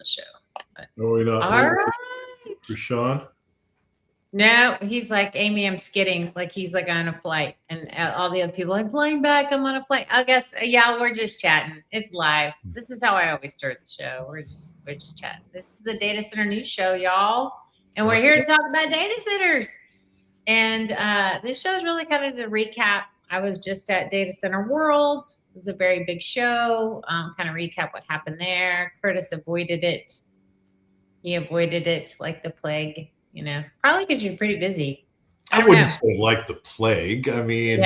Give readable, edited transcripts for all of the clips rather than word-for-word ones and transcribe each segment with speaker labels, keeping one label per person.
Speaker 1: the show. But,
Speaker 2: No, we're not.
Speaker 1: all right.
Speaker 2: For Sean?
Speaker 1: No, he's like, Amy, I'm skidding. Like he's like on a flight, and all the other people, I'm flying back. I'm on a flight. I guess, yeah, we're just chatting. It's live. This is how I always start the show. We're just chatting. This is the Data Center News Show, y'all, and we're here to talk about data centers. And this show is really kind of to recap. I was just at Data Center World. It was a very big show. Kind of recap what happened there. Curtis avoided it. He avoided it like the plague. You know, probably because you're pretty busy.
Speaker 2: I wouldn't say like the plague. I mean,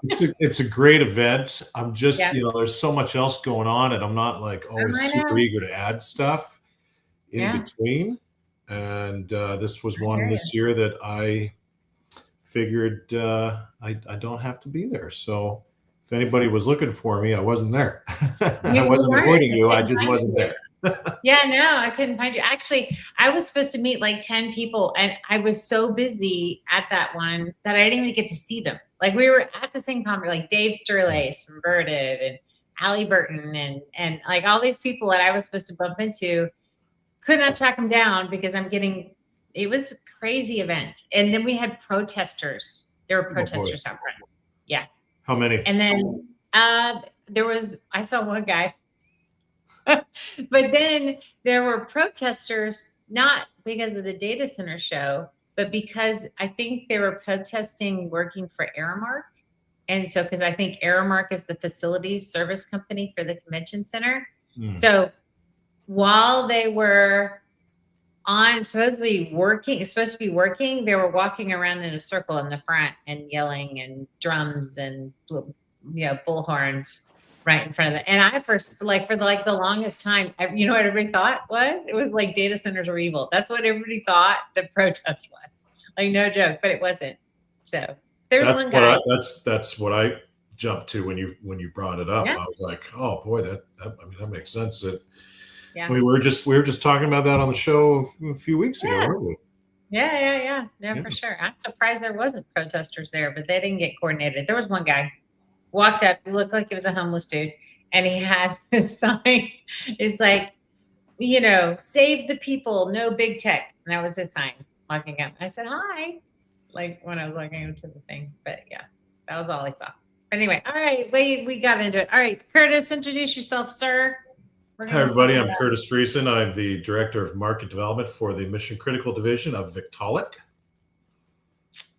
Speaker 2: it's a great event. I'm just, there's so much else going on, and I'm not like always super eager to add stuff in between. And this was one this year that I figured I don't have to be there. So if anybody was looking for me, I wasn't there. I wasn't avoiding you. I just wasn't there.
Speaker 1: Yeah, no, I couldn't find you. Actually, I was supposed to meet like 10 people, and I was so busy at that one that I didn't even get to see them. Like we were at the same conference, like Dave Sterlace from Vertiv and Allie Burton and like all these people that I was supposed to bump into, could not track them down because it was a crazy event. And then we had protesters. There were protesters out front. Yeah.
Speaker 2: How many?
Speaker 1: And then I saw one guy. But then there were protesters, not because of the data center show, but because I think they were protesting working for Aramark. And so, because I think Aramark is the facilities service company for the convention center. So while they were supposed to be working, they were walking around in a circle in the front and yelling and drums and bullhorns right in front of it. And I first, for the longest time, you know what everybody thought was? It was like data centers were evil. That's what everybody thought the protest was. Like, no joke, but it wasn't. So there's one guy.
Speaker 2: That's what I jumped to when you brought it up. I was like, oh boy, that makes sense. That we were just talking about that on the show a few weeks ago, weren't we?
Speaker 1: Yeah, for sure. I'm surprised there wasn't protesters there, but they didn't get coordinated. There was one guy walked up, he looked like he was a homeless dude, and he had this sign. It's like, save the people, no big tech. And that was his sign walking up. I said, hi, like when I was walking into the thing. But yeah, that was all I saw. Anyway, all right, we got into it. All right, Curtis, introduce yourself, sir.
Speaker 2: Hi, everybody. I'm Curtis Friesen. I'm the Director of Market Development for the Mission Critical Division of Victaulic.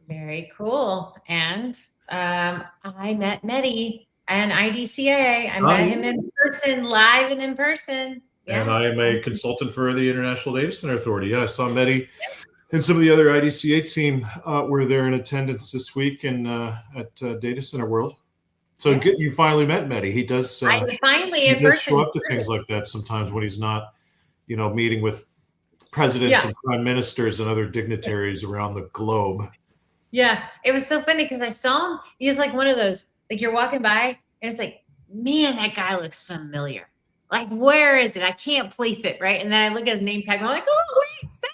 Speaker 1: Very cool. And I met Mehdi and IDCA. I met him in person, live and in person.
Speaker 2: Yeah. And I am a consultant for the International Data Center Authority. Yeah, I saw Mehdi and some of the other IDCA team were there in attendance this week and at Data Center World. So you finally met Mehdi. He does.
Speaker 1: I finally in
Speaker 2: person. He does show up to things like that sometimes when he's not, meeting with presidents and prime ministers and other dignitaries around the globe.
Speaker 1: Yeah, it was so funny because I saw him. He was like one of those, like you're walking by and it's like, man, that guy looks familiar. Like, where is it? I can't place it, right? And then I look at his name tag and I'm like, oh, wait, stop.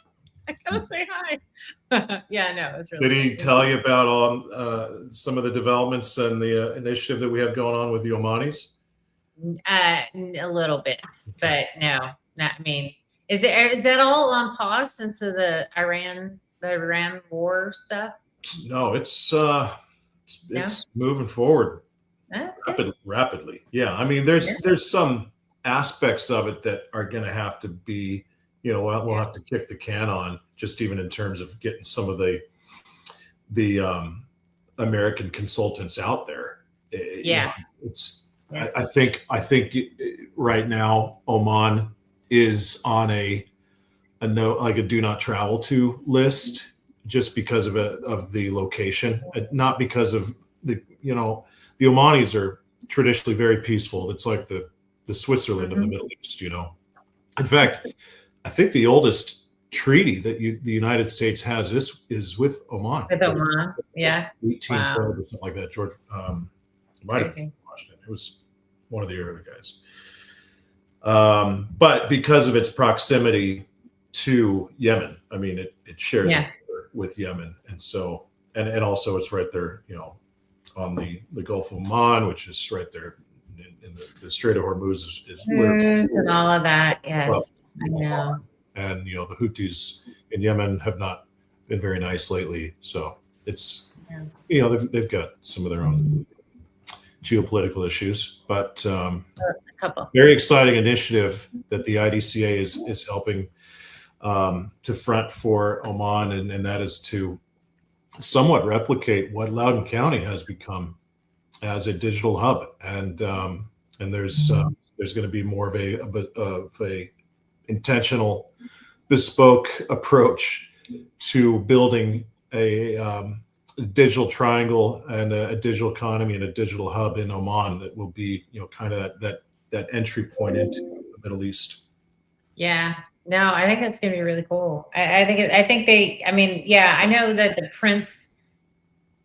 Speaker 1: I gotta say hi. Yeah, no, it was really
Speaker 2: Did he tell you about some of the developments and the initiative that we have going on with the Omanis?
Speaker 1: A little bit, but no, not. I mean, is that all on pause since of the Iran war stuff?
Speaker 2: No, it's moving forward rapidly. Yeah, I mean, there's some aspects of it that are going to have to be, we'll have to kick the can on, just even in terms of getting some of the American consultants out there. I think right now Oman is on a do not travel to list. Just because of the location, not because of the Omanis are traditionally very peaceful. It's like the Switzerland of the Middle East, In fact, I think the oldest treaty that the United States has is with Oman.
Speaker 1: With Oman, yeah.
Speaker 2: 1812 or something like that. George might have watched it. It was one of the early guys. But because of its proximity to Yemen, I mean, it shares with Yemen, and so and also it's right there, on the Gulf of Oman, which is right there and the Strait of Hormuz is where,
Speaker 1: and all of that. Yes,
Speaker 2: well,
Speaker 1: I know.
Speaker 2: and the Houthis in Yemen have not been very nice lately. So it's they've got some of their own geopolitical issues, but
Speaker 1: A couple.
Speaker 2: very exciting initiative that the IDCA is helping to front for Oman, and that is to somewhat replicate what Loudoun County has become as a digital hub, and there's going to be more of a intentional, bespoke approach to building a digital triangle and a digital economy and a digital hub in Oman that will be kind of that entry point into the Middle East.
Speaker 1: Yeah. No, I think that's going to be really cool. I mean, yeah, I know that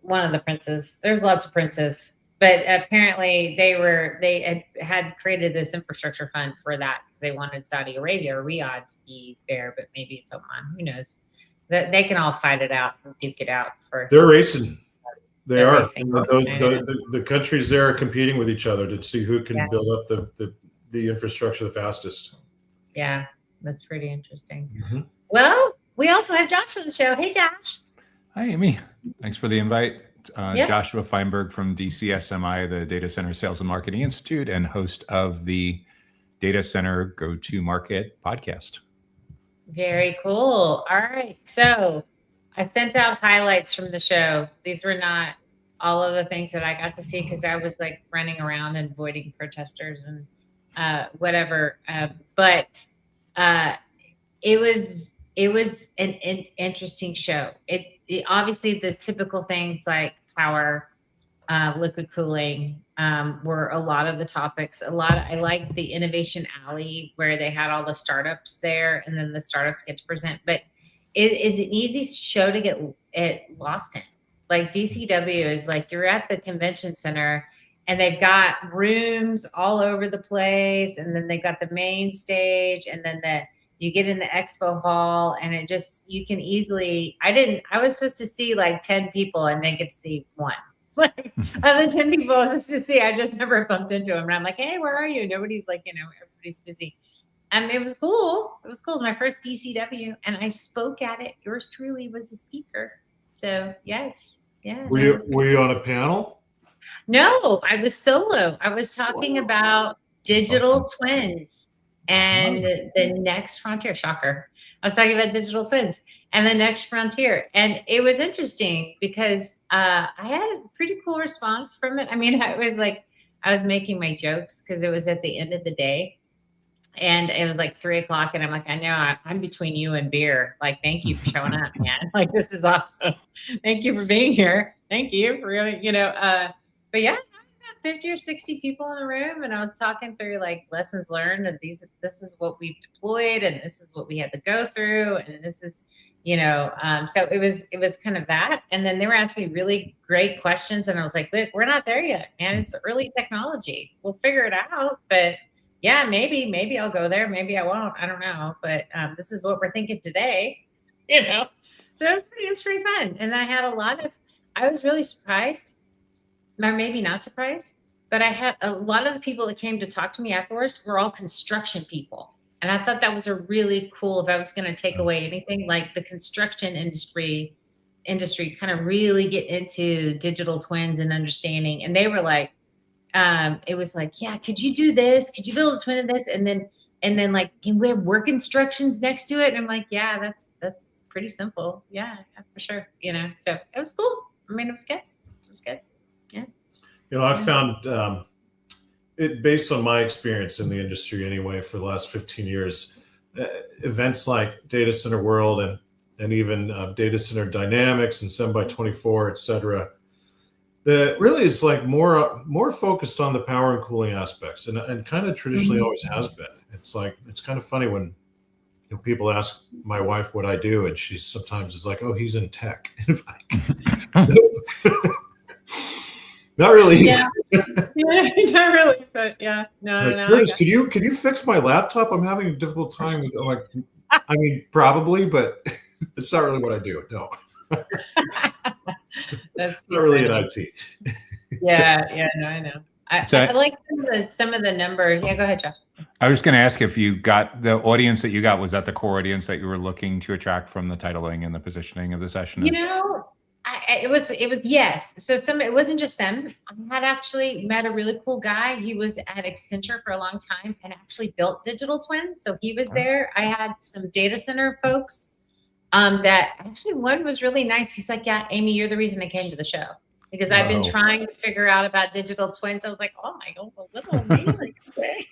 Speaker 1: one of the princes, there's lots of princes, but apparently they had created this infrastructure fund for that because they wanted Saudi Arabia or Riyadh to be there, but maybe it's Oman. Who knows? That they can all fight it out and duke it out for.
Speaker 2: They're racing. They're racing. The countries there are competing with each other to see who can build up the infrastructure the fastest.
Speaker 1: Yeah, that's pretty interesting. Mm-hmm. Well, we also have Josh on the show. Hey, Josh.
Speaker 3: Hi, Amy. Thanks for the invite. Joshua Feinberg from DCSMI, the Data Center Sales and Marketing Institute, and host of the Data Center Go-to-Market podcast.
Speaker 1: Very cool. All right. So I sent out highlights from the show. These were not all of the things that I got to see because I was like running around and avoiding protesters and whatever. But it was an interesting show. It obviously the typical things like power, liquid cooling were a lot of the topics. I liked the Innovation Alley where they had all the startups there, and then the startups get to present. But it is an easy show to get lost in. Like DCW is like you're at the convention center, and they've got rooms all over the place, and then they got the main stage, and then you get in the expo hall, and it just you can easily. I was supposed to see like 10 people, and didn't get to see one. Like of the 10 people I was supposed to see, I just never bumped into them. And I'm like, hey, where are you? Nobody's like, everybody's busy. And it was cool. It was cool. It was my first DCW, and I spoke at it. Yours truly was a speaker. So yes, yeah.
Speaker 2: Were you on a panel?
Speaker 1: No, I was solo. I was talking about digital twins and the next frontier. Shocker. I was talking about digital twins and the next frontier. And it was interesting because I had a pretty cool response from it. I mean, I was making my jokes because it was at the end of the day. And it was like 3:00, and I'm like, I know I'm between you and beer. Like, thank you for showing up, man. Like, this is awesome. Thank you for being here. Thank you for really, but yeah, about 50 or 60 people in the room, and I was talking through like lessons learned, and this is what we've deployed, and this is what we had to go through, and this is, so it was kind of that, and then they were asking me really great questions, and I was like, look, we're not there yet, man. It's early technology. We'll figure it out, but yeah, maybe I'll go there, maybe I won't. I don't know, but this is what we're thinking today, So it was pretty fun, and I was really surprised. Or maybe not surprised, but I had a lot of the people that came to talk to me afterwards were all construction people. And I thought that was a really cool, if I was going to take away anything, like the construction industry kind of really get into digital twins and understanding. And they were like, it was like, yeah, could you do this? Could you build a twin of this? And then like, can we have work instructions next to it? And I'm like, yeah, that's pretty simple. Yeah, for sure. So it was cool. I mean, it was good. It was good. Yeah.
Speaker 2: I found it based on my experience in the industry anyway for the last 15 years, events like Data Center World and even Data Center Dynamics and 7x24, et cetera, that really is like more focused on the power and cooling aspects and kind of traditionally always has been. It's like, it's kind of funny when people ask my wife what I do, and she sometimes is like, oh, he's in tech. Not really.
Speaker 1: Yeah. Not really, but yeah. No.
Speaker 2: Curtis, could you fix my laptop? I'm having a difficult time with I mean, probably, but it's not really what I do. No.
Speaker 1: That's
Speaker 2: not really an IT.
Speaker 1: Yeah, no, I know. I like some of the numbers. Yeah, go ahead, Josh.
Speaker 3: I was going to ask if you got the audience that you got, was that the core audience that you were looking to attract from the titling and the positioning of the session?
Speaker 1: It was yes. So it wasn't just them. I had actually met a really cool guy. He was at Accenture for a long time and actually built digital twins. So he was there. I had some data center folks that actually one was really nice. He's like, yeah, Amy, you're the reason I came to the show because I've been trying to figure out about digital twins. I was like, oh my God, little me, like, okay,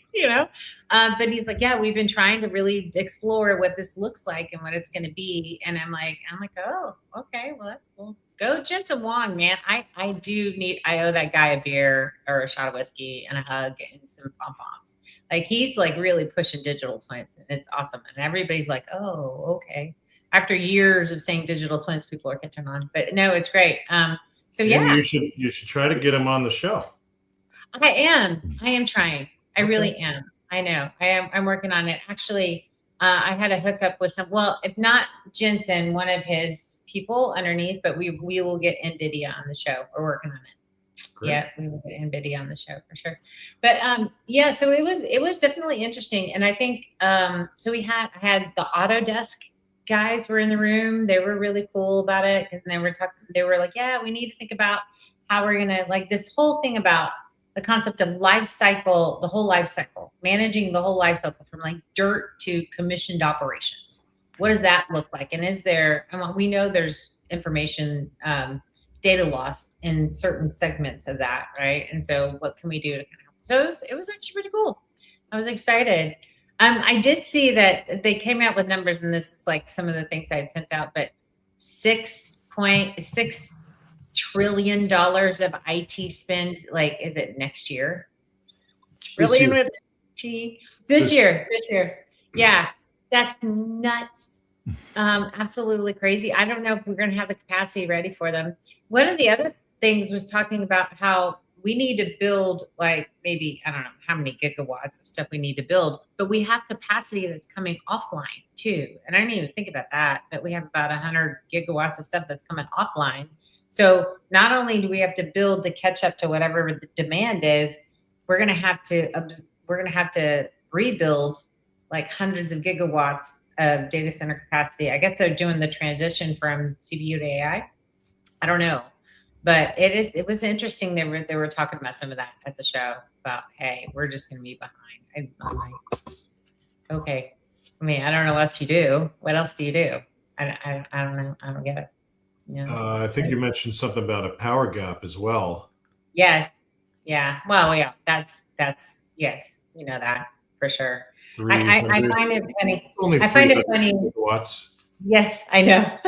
Speaker 1: but he's like, yeah, we've been trying to really explore what this looks like and what it's going to be. And I'm like, oh, okay, well, that's cool. Go Jensen Huang, man. I owe that guy a beer or a shot of whiskey and a hug and some pom-poms. Like he's like really pushing digital twins and it's awesome. And everybody's like, oh, okay. After years of saying digital twins, people are catching on, but no, it's great. So yeah,
Speaker 2: you should try to get him on the show.
Speaker 1: I am trying. I really am. I know. I'm working on it. Actually, I had a hookup with if not Jensen, one of his people underneath, but we will get NVIDIA on the show. We're working on it. Great. Yeah, we will get NVIDIA on the show for sure. But yeah, so it was definitely interesting. And I think so I had the Autodesk guys were in the room. They were really cool about it. And they were like, yeah, we need to think about how we're gonna like this whole thing about the concept of life cycle, the whole life cycle, managing the whole life cycle from like dirt to commissioned operations. What does that look like? And we know there's information data loss in certain segments of that, right? And so what can we do to kind of help? So it was actually pretty cool. I was excited. I did see that they came out with numbers, and this is like some of the things I had sent out, but $6.6 trillion of IT spend, like, is it next year? Trillion with T this year. Yeah, that's nuts. Absolutely crazy. I don't know if we're going to have the capacity ready for them. One of the other things was talking about how we need to build like maybe, I don't know how many gigawatts of stuff we need to build, but we have capacity that's coming offline too. And I didn't even think about that, but we have about 100 gigawatts of stuff that's coming offline. So not only do we have to build to catch up to whatever the demand is, we're going to have to rebuild like hundreds of gigawatts of data center capacity. I guess they're doing the transition from CPU to AI. I don't know. But it was interesting. They were talking about some of that at the show about, hey, we're just going to be behind. I'm like, okay. I mean, I don't know what else you do. What else do you do? I don't know. I don't get it. Yeah.
Speaker 2: I think you mentioned something about a power gap as well.
Speaker 1: Yes. Yeah. Well, yeah. That's yes. You know that for sure. I find it funny. I find it funny.
Speaker 2: Gigawatts.
Speaker 1: Yes, I know.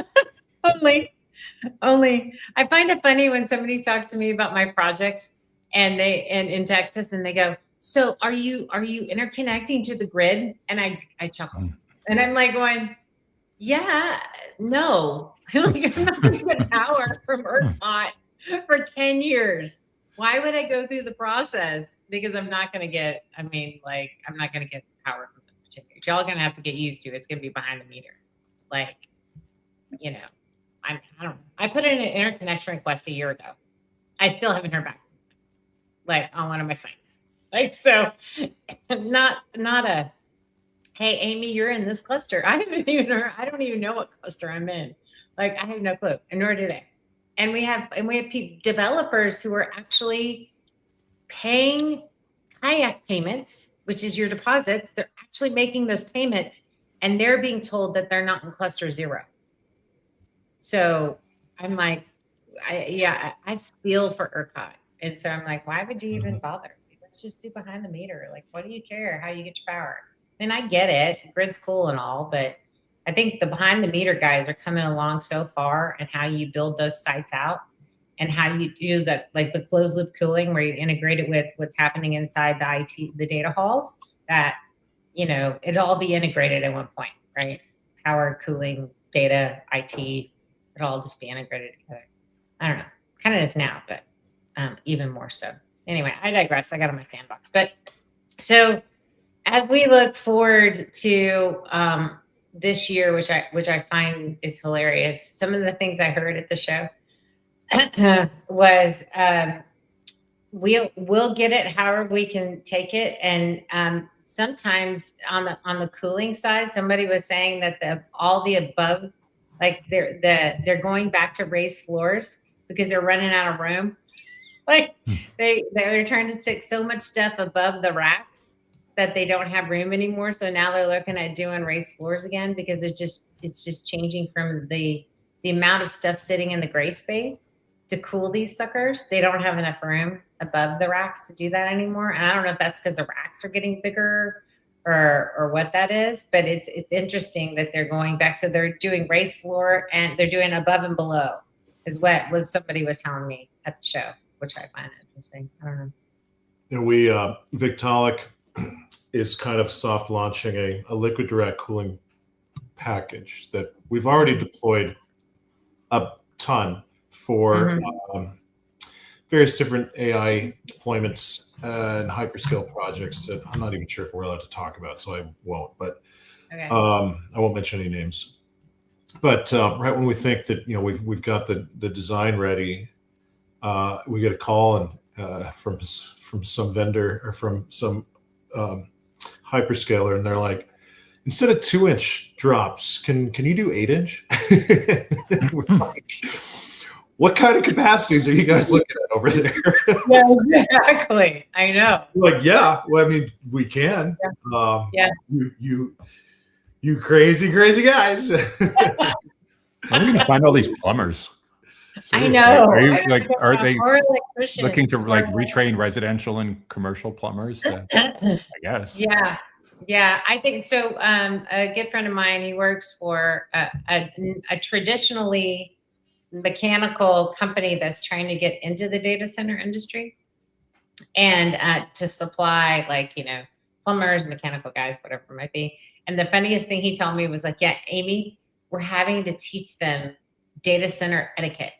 Speaker 1: Only I find it funny when somebody talks to me about my projects and in Texas and they go, so are you interconnecting to the grid? And I chuckle and I'm like going, yeah, no, like I'm not going to get power from ERCOT for 10 years. Why would I go through the process? Because I'm not going to get, I'm not going to get power from the particular. Y'all going to have to get used to it. It's going to be behind the meter. Like, I don't know. I put in an interconnection request a year ago. I still haven't heard back, like on one of my sites. Like, so not a, hey, Amy, you're in this cluster. I don't even know what cluster I'm in. Like, I have no clue, and nor do they. And we have developers who are actually paying kayak payments, which is your deposits. They're actually making those payments, and they're being told that they're not in cluster 0. So I'm like, I feel for ERCOT. And so I'm like, why would you even bother? Let's just do behind the meter. Like, what do you care how you get your power? I mean, I get it. Grid's cool and all, but I think the behind the meter guys are coming along so far, and how you build those sites out and how you do that, like the closed loop cooling where you integrate it with what's happening inside the data halls, that, it'll all be integrated at one point, right? Power, cooling, data, IT, it'll all just be integrated together. I don't know. Kind of is now, but even more so. Anyway, I digress. I got on my sandbox. But so as we look forward to this year, which I find is hilarious, some of the things I heard at the show was we'll get it however we can take it. And sometimes on the cooling side, somebody was saying that all the above, like they're going back to raised floors because they're running out of room. Like they're trying to stick so much stuff above the racks that they don't have room anymore. So now they're looking at doing raised floors again because it's just changing from the amount of stuff sitting in the gray space to cool these suckers. They don't have enough room above the racks to do that anymore. And I don't know if that's because the racks are getting bigger or what that is, but it's interesting that they're going back. So they're doing raised floor and they're doing above and below is what somebody was telling me at the show, which I find interesting. I don't know.
Speaker 2: You know, we Victaulic is kind of soft launching a liquid direct cooling package that we've already deployed a ton for various different AI deployments and hyperscale projects that I'm not even sure if we're allowed to talk about, so I won't. But
Speaker 1: Okay.
Speaker 2: I won't mention any names. But right when we think that we've got the design ready, we get a call and from some vendor or from some hyperscaler, and they're like, instead of 2-inch drops, can you do 8-inch? Like, what kind of capacities are you guys looking at over there?
Speaker 1: Yeah, exactly. I know.
Speaker 2: Like, yeah, well, I mean, we can.
Speaker 1: Yeah.
Speaker 2: You crazy guys.
Speaker 3: Where are we going to find all these plumbers?
Speaker 1: I know.
Speaker 3: Are they
Speaker 1: electricians
Speaker 3: looking to like retrain residential and commercial plumbers? I guess.
Speaker 1: Yeah. I think so. A good friend of mine, he works for a traditionally mechanical company that's trying to get into the data center industry and to supply plumbers, mechanical guys, whatever it might be. And the funniest thing he told me was like, yeah, Amy, we're having to teach them data center etiquette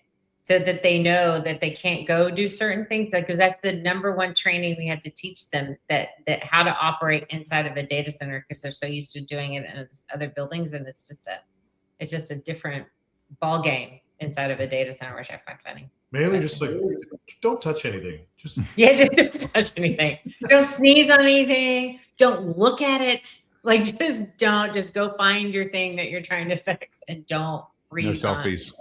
Speaker 1: so that they know that they can't go do certain things. Because that's the number one training we have to teach them, that how to operate inside of a data center, because they're so used to doing it in other buildings, and it's just a different ball game inside of a data center, which I find funny.
Speaker 2: Mainly just like, don't touch anything. Just
Speaker 1: don't touch anything. Don't sneeze on anything. Don't look at it. Like, just go find your thing that you're trying to fix and don't breathe.
Speaker 3: No selfies.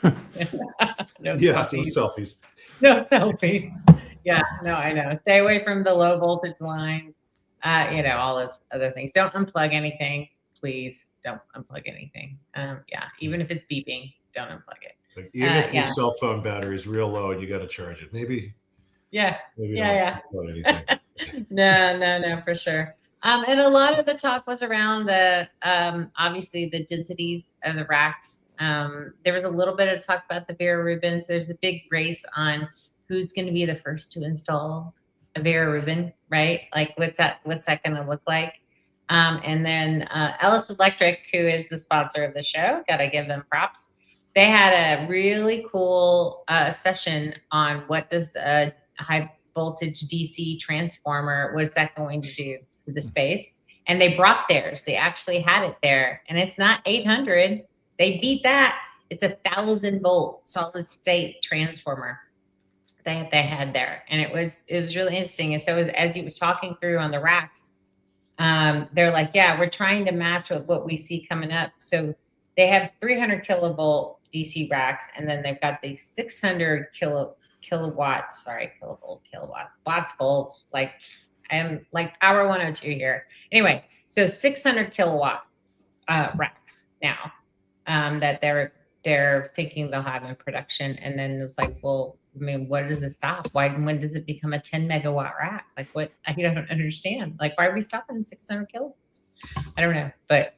Speaker 2: No selfies.
Speaker 1: No selfies. Yeah, no, I know. Stay away from the low voltage lines. All those other things. Don't unplug anything. Please don't unplug anything. Even if it's beeping, don't unplug it.
Speaker 2: Like, even if your cell phone battery is real low and you got to charge it, maybe.
Speaker 1: Yeah.
Speaker 2: Anything.
Speaker 1: No, for sure. And a lot of the talk was around the obviously the densities of the racks. There was a little bit of talk about the Vera Rubins. There's a big race on who's going to be the first to install a Vera Rubin, right? Like, what's that going to look like? And then Ellis Electric, who is the sponsor of the show, got to give them props. They had a really cool session on what does a high voltage DC transformer, what's that going to do to the space? And they brought theirs. They actually had it there, and it's not 800. They beat that. It's 1,000 volt solid state transformer that they had there, and it was really interesting. And so as he was talking through on the racks, they're like, yeah, we're trying to match with what we see coming up. So they have 300 kilovolt DC racks, and then they've got these 600 kilowatts, watts, volts, like I'm like Power 102 here. Anyway, so 600 kilowatt racks now that they're thinking they'll have in production. And then it's like, well, I mean, what does it stop? When does it become a 10 megawatt rack? Like, what? I don't understand. Like, why are we stopping at 600 kilowatts? I don't know. But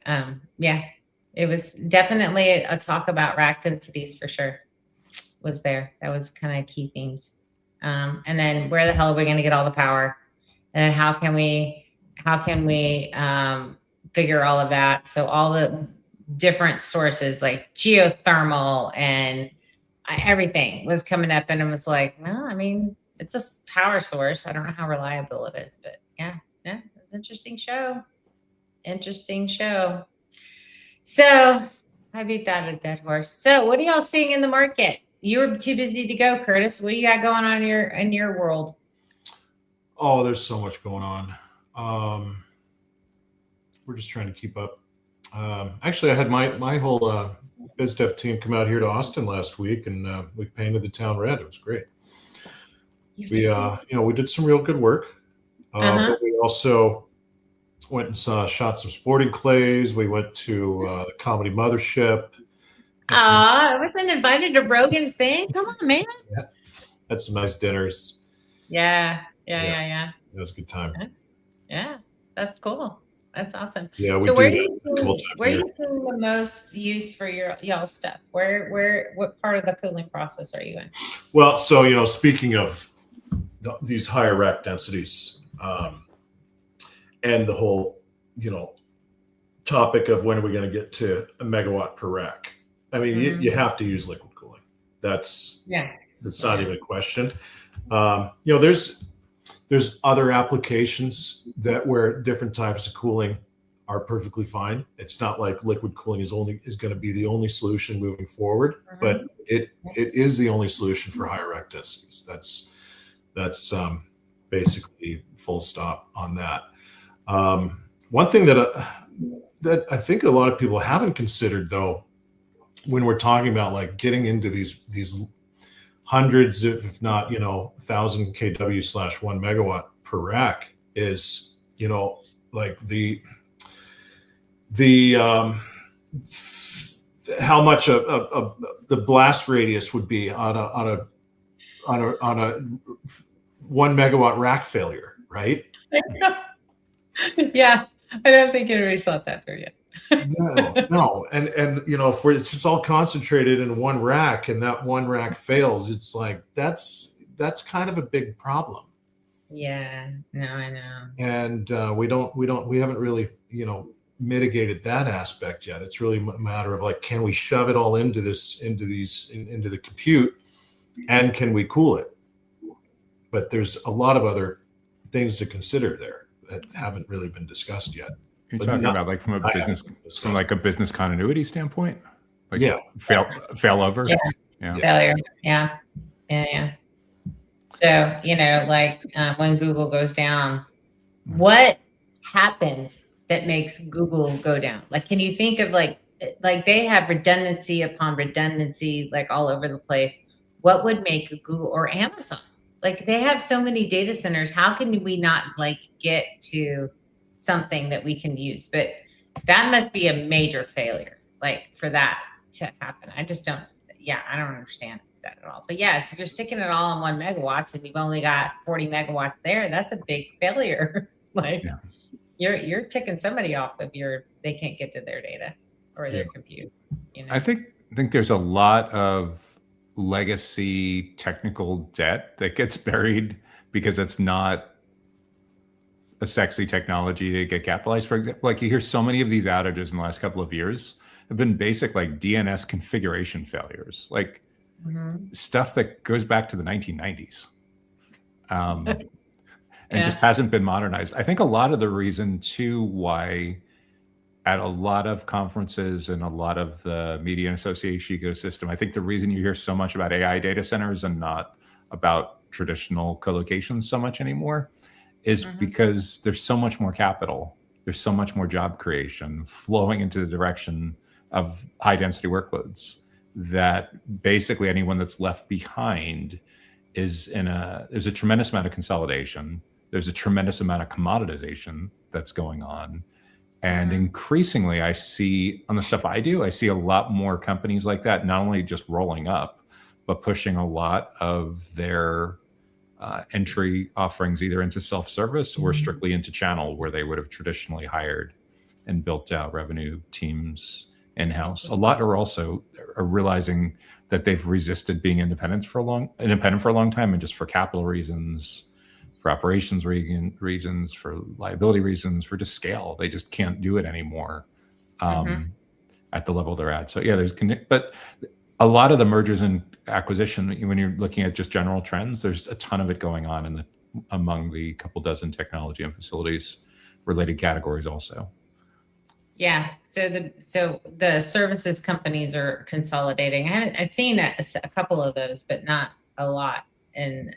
Speaker 1: it was definitely a talk about rack densities for sure. Was there? That was kind of key themes. And then where the hell are we going to get all the power? And then how can we figure all of that? So all the different sources like geothermal and everything was coming up, and it was like, well, I mean, it's a power source. I don't know how reliable it is, but yeah, it was an interesting show. So I beat that a dead horse. So what are y'all seeing in the market? you were too busy to go, Curtis. What do you got going on in your world?
Speaker 2: Oh, there's so much going on. We're just trying to keep up. Actually, I had my whole BizDev team come out here to Austin last week, and we painted the town red. It was great. We did some real good work. But we also went and shot some sporting clays. We went to the Comedy Mothership.
Speaker 1: I wasn't invited to Rogan's thing. Come on, man.
Speaker 2: Had some nice dinners.
Speaker 1: Yeah.
Speaker 2: It was a good time.
Speaker 1: Yeah, that's cool. That's awesome.
Speaker 2: Yeah.
Speaker 1: So where are you seeing the most use for y'all stuff? What part of the cooling process are you in?
Speaker 2: Well, so speaking of these higher rack densities, and the whole topic of when are we going to get to a megawatt per rack? I mean, you have to use liquid cooling. It's not even a question. There's other applications where different types of cooling are perfectly fine. It's not like liquid cooling is going to be the only solution moving forward, but it is the only solution for higher rack densities. That's basically full stop on that. One thing that I think a lot of people haven't considered, though, when we're talking about like getting into these hundreds, if not 1,000 kW/1 megawatt per rack, is like the how much of the blast radius would be on a 1 megawatt rack failure, right?
Speaker 1: Yeah, I don't think anybody's thought that through yet.
Speaker 2: No, and if it's just all concentrated in one rack, and that one rack fails, it's like that's kind of a big problem.
Speaker 1: Yeah, no, I know.
Speaker 2: And we haven't really mitigated that aspect yet. It's really a matter of like, can we shove it all into the compute, and can we cool it? But there's a lot of other things to consider there that haven't really been discussed yet.
Speaker 3: You're talking about like from a business continuity standpoint? Like fail over?
Speaker 1: Yeah. Failure. Yeah. So, when Google goes down, what happens that makes Google go down? Like, can you think of like they have redundancy upon redundancy, like all over the place. What would make Google or Amazon? Like, they have so many data centers. How can we not get to something that we can use? But that must be a major failure, for that to happen. I just don't. Yeah, I don't understand that at all. But yes, if you're sticking it all on 1 megawatts and you've only got 40 megawatts there, that's a big failure. You're ticking somebody off if they can't get to their data or their compute.
Speaker 3: I think there's a lot of legacy technical debt that gets buried because it's not a sexy technology to get capitalized. For example, you hear so many of these outages in the last couple of years have been basic DNS configuration failures, stuff that goes back to the 1990s, and just hasn't been modernized. I think a lot of the reason too why at a lot of conferences and a lot of the media and association ecosystem, I think the reason you hear so much about AI data centers and not about traditional colocations so much anymore is because there's so much more capital. There's so much more job creation flowing into the direction of high density workloads that basically anyone that's left behind there's a tremendous amount of consolidation. There's a tremendous amount of commoditization that's going on. And increasingly, I see on the stuff I do, I see a lot more companies like that, not only just rolling up, but pushing a lot of their entry offerings either into self-service or strictly into channel, where they would have traditionally hired and built out revenue teams in-house. A lot are realizing that they've resisted being independent for a long time, and just for capital reasons, for operations reasons, for liability reasons, for just scale. They just can't do it anymore at the level they're at. So but a lot of the mergers and acquisition, when you're looking at just general trends, there's a ton of it going on among the couple dozen technology and facilities related categories also.
Speaker 1: Yeah. So the services companies are consolidating. I've seen a couple of those, but not a lot. And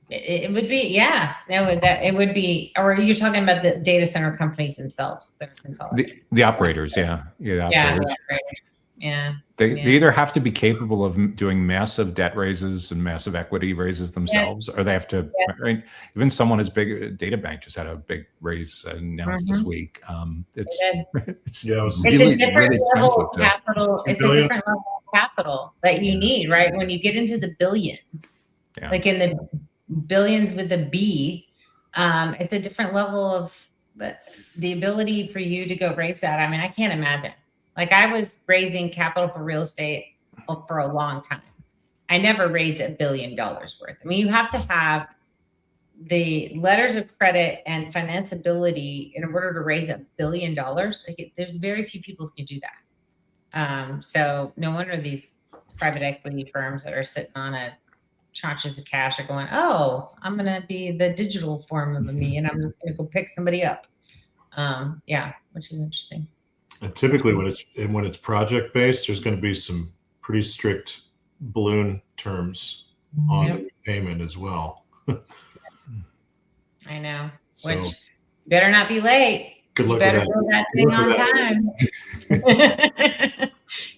Speaker 1: it would be, yeah, no, that it would be, or you're talking about the data center companies themselves that are consolidating.
Speaker 3: The operators, yeah. Yeah, the
Speaker 1: Yeah,
Speaker 3: operators.
Speaker 1: the operators. Yeah.
Speaker 3: They
Speaker 1: Yeah.
Speaker 3: either have to be capable of doing massive debt raises and massive equity raises themselves, or they have to.
Speaker 1: Yes.
Speaker 3: Right? Even someone as big, DataBank just had a big raise announced this week. It's it's
Speaker 2: Yeah, it was-
Speaker 1: It's
Speaker 3: really
Speaker 1: a different
Speaker 3: really
Speaker 1: level
Speaker 3: expensive.
Speaker 1: of capital. It's a
Speaker 2: billion.
Speaker 1: different level of capital that you need, right? When you get into the billions,
Speaker 3: Yeah.
Speaker 1: like in the billions with a B, it's a different level of the ability for you to go raise that. I mean, I can't imagine. Like I was raising capital for real estate for a long time. I never raised $1 billion worth. I mean, you have to have the letters of credit and financeability in order to raise $1 billion. Like there's very few people who can do that. So no wonder these private equity firms that are sitting on tranches of cash are going, oh, I'm going to be the digital form of me, and I'm just going to go pick somebody up. Yeah, which is interesting.
Speaker 2: And typically when it's project based, there's going to be some pretty strict balloon terms on the payment as well.
Speaker 1: I know.
Speaker 2: So,
Speaker 1: Which better not be late.
Speaker 2: good luck
Speaker 1: Better
Speaker 2: with
Speaker 1: build that
Speaker 2: Good
Speaker 1: thing
Speaker 2: luck
Speaker 1: on
Speaker 2: with
Speaker 1: time.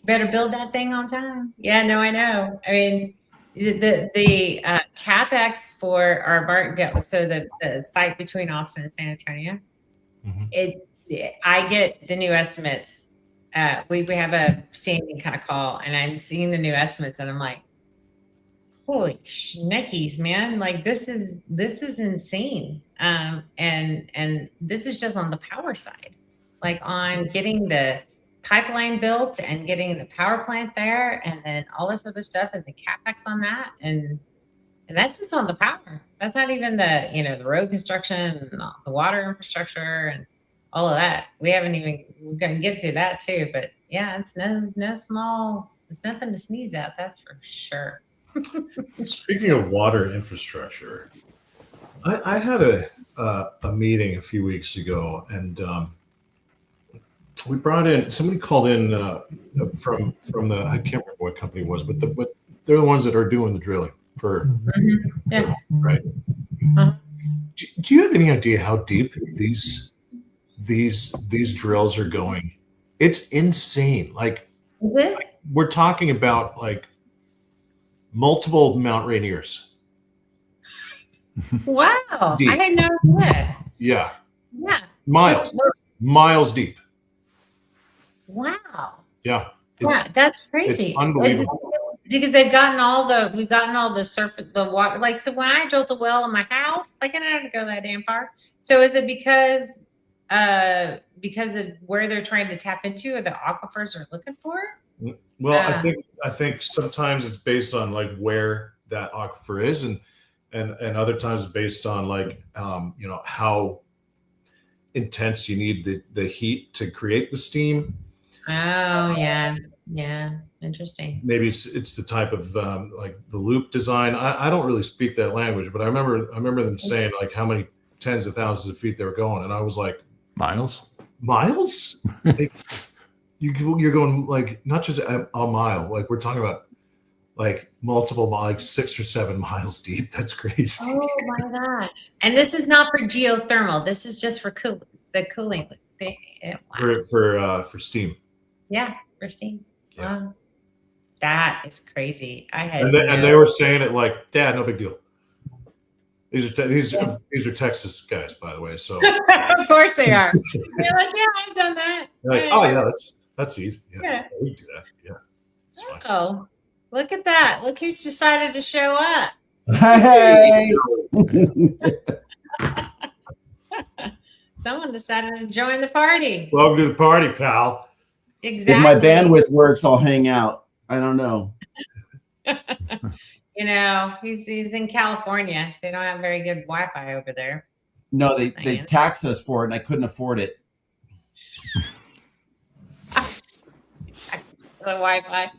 Speaker 1: Better build that thing on time. Yeah, no, I know. I mean, the capex for our Barton, so the site between Austin and San Antonio, I get the new estimates. We have a standing kind of call, and I'm seeing the new estimates, and I'm like, holy schnickies, man! Like this is insane. And this is just on the power side, like on getting the pipeline built and getting the power plant there, and then all this other stuff and the capex on that, and that's just on the power. That's not even the the road construction and the water infrastructure and all of that. We're going to get through that too. But yeah, it's no small. It's nothing to sneeze at. That's for sure.
Speaker 2: Speaking of water infrastructure, I had a meeting a few weeks ago, and we brought in somebody called in from the, I can't remember what company it was, but they're the ones that are doing the drilling for
Speaker 1: Yeah.
Speaker 2: right.
Speaker 1: Uh-huh.
Speaker 2: Do you have any idea how deep these drills are going? It's insane. Like
Speaker 1: Is it?
Speaker 2: we're talking about like multiple Mount Rainiers.
Speaker 1: Wow.
Speaker 2: Deep.
Speaker 1: I had no idea.
Speaker 2: Yeah.
Speaker 1: Yeah.
Speaker 2: Miles deep.
Speaker 1: Wow.
Speaker 2: Yeah.
Speaker 1: Yeah, that's crazy.
Speaker 2: It's unbelievable.
Speaker 1: Because we've gotten all the surface, the water. Like, so when I drilled the well in my house, like I didn't have to go that damn far. So is it because of where they're trying to tap into or the aquifers are looking for?
Speaker 2: Well, I think sometimes it's based on like where that aquifer is, and other times it's based on like how intense you need the heat to create the steam.
Speaker 1: Oh yeah, interesting.
Speaker 2: Maybe it's the type of like the loop design. I don't really speak that language, but I remember them saying like how many tens of thousands of feet they were going, and I was like,
Speaker 3: miles.
Speaker 2: Like, you're going like not just a mile, like we're talking about like multiple miles, like 6 or 7 miles deep. That's crazy.
Speaker 1: Oh my gosh! And this is not for geothermal. This is just for the cooling thing.
Speaker 2: Wow. For steam.
Speaker 1: Yeah, for steam.
Speaker 2: Yeah.
Speaker 1: Wow. That is crazy.
Speaker 2: And they were saying it like, yeah, no big deal. These are Texas guys, by the way. So
Speaker 1: of course they are. They're like, yeah, I've done that.
Speaker 2: like, oh yeah, that's easy. Yeah, we can do that. Yeah, it's fine.
Speaker 1: Oh, look at that! Look who's decided to show up.
Speaker 4: Hey.
Speaker 1: Someone decided to join the party.
Speaker 2: Welcome to the party, pal.
Speaker 1: Exactly.
Speaker 4: If my bandwidth works, I'll hang out. I don't know.
Speaker 1: He's in California. They don't have very good Wi-Fi over there.
Speaker 4: No, they taxed us for it, and I couldn't afford it.
Speaker 1: The Wi-Fi.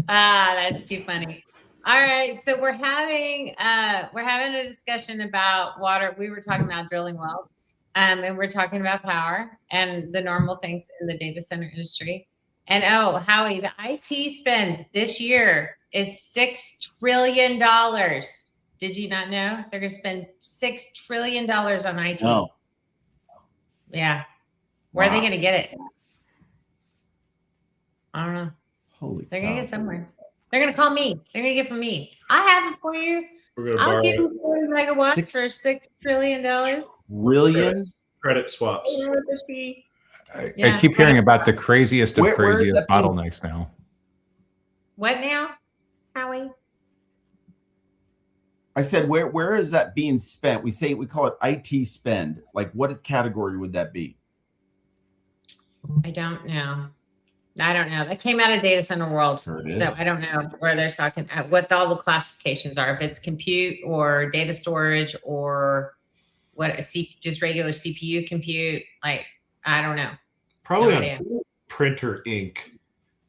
Speaker 1: That's too funny. All right, so we're having a discussion about water. We were talking about drilling wells. and we're talking about power and the normal things in the data center industry. And oh, Howie, the IT spend this year is $6 trillion. Did you not know? They're going to spend $6 trillion on IT.
Speaker 4: No.
Speaker 1: Yeah. Where are they
Speaker 4: Wow.
Speaker 1: going to get it? I don't know.
Speaker 4: Holy
Speaker 1: They're going to
Speaker 4: cow.
Speaker 1: get somewhere. They're going to call me. They're going to get from me. I have it for you.
Speaker 2: We're going to
Speaker 1: I'll
Speaker 2: borrow
Speaker 1: give you 40 megawatts
Speaker 4: Six-
Speaker 1: for $6 trillion.
Speaker 4: Brilliant.
Speaker 2: credit swaps.
Speaker 3: I
Speaker 1: Yeah.
Speaker 3: keep hearing about the craziest of
Speaker 4: Where is
Speaker 3: craziest
Speaker 4: that being-
Speaker 3: bottlenecks now.
Speaker 1: What now, Howie?
Speaker 4: I said, where is that being spent? We call it IT spend. Like, what category would that be?
Speaker 1: I don't know. That came out of data center world.
Speaker 4: Sure it is.
Speaker 1: So I don't know where they're talking, what all the classifications are. If it's compute or data storage or what, just regular CPU compute. Like, I don't know.
Speaker 2: Probably
Speaker 1: No
Speaker 2: on
Speaker 1: idea.
Speaker 2: printer ink.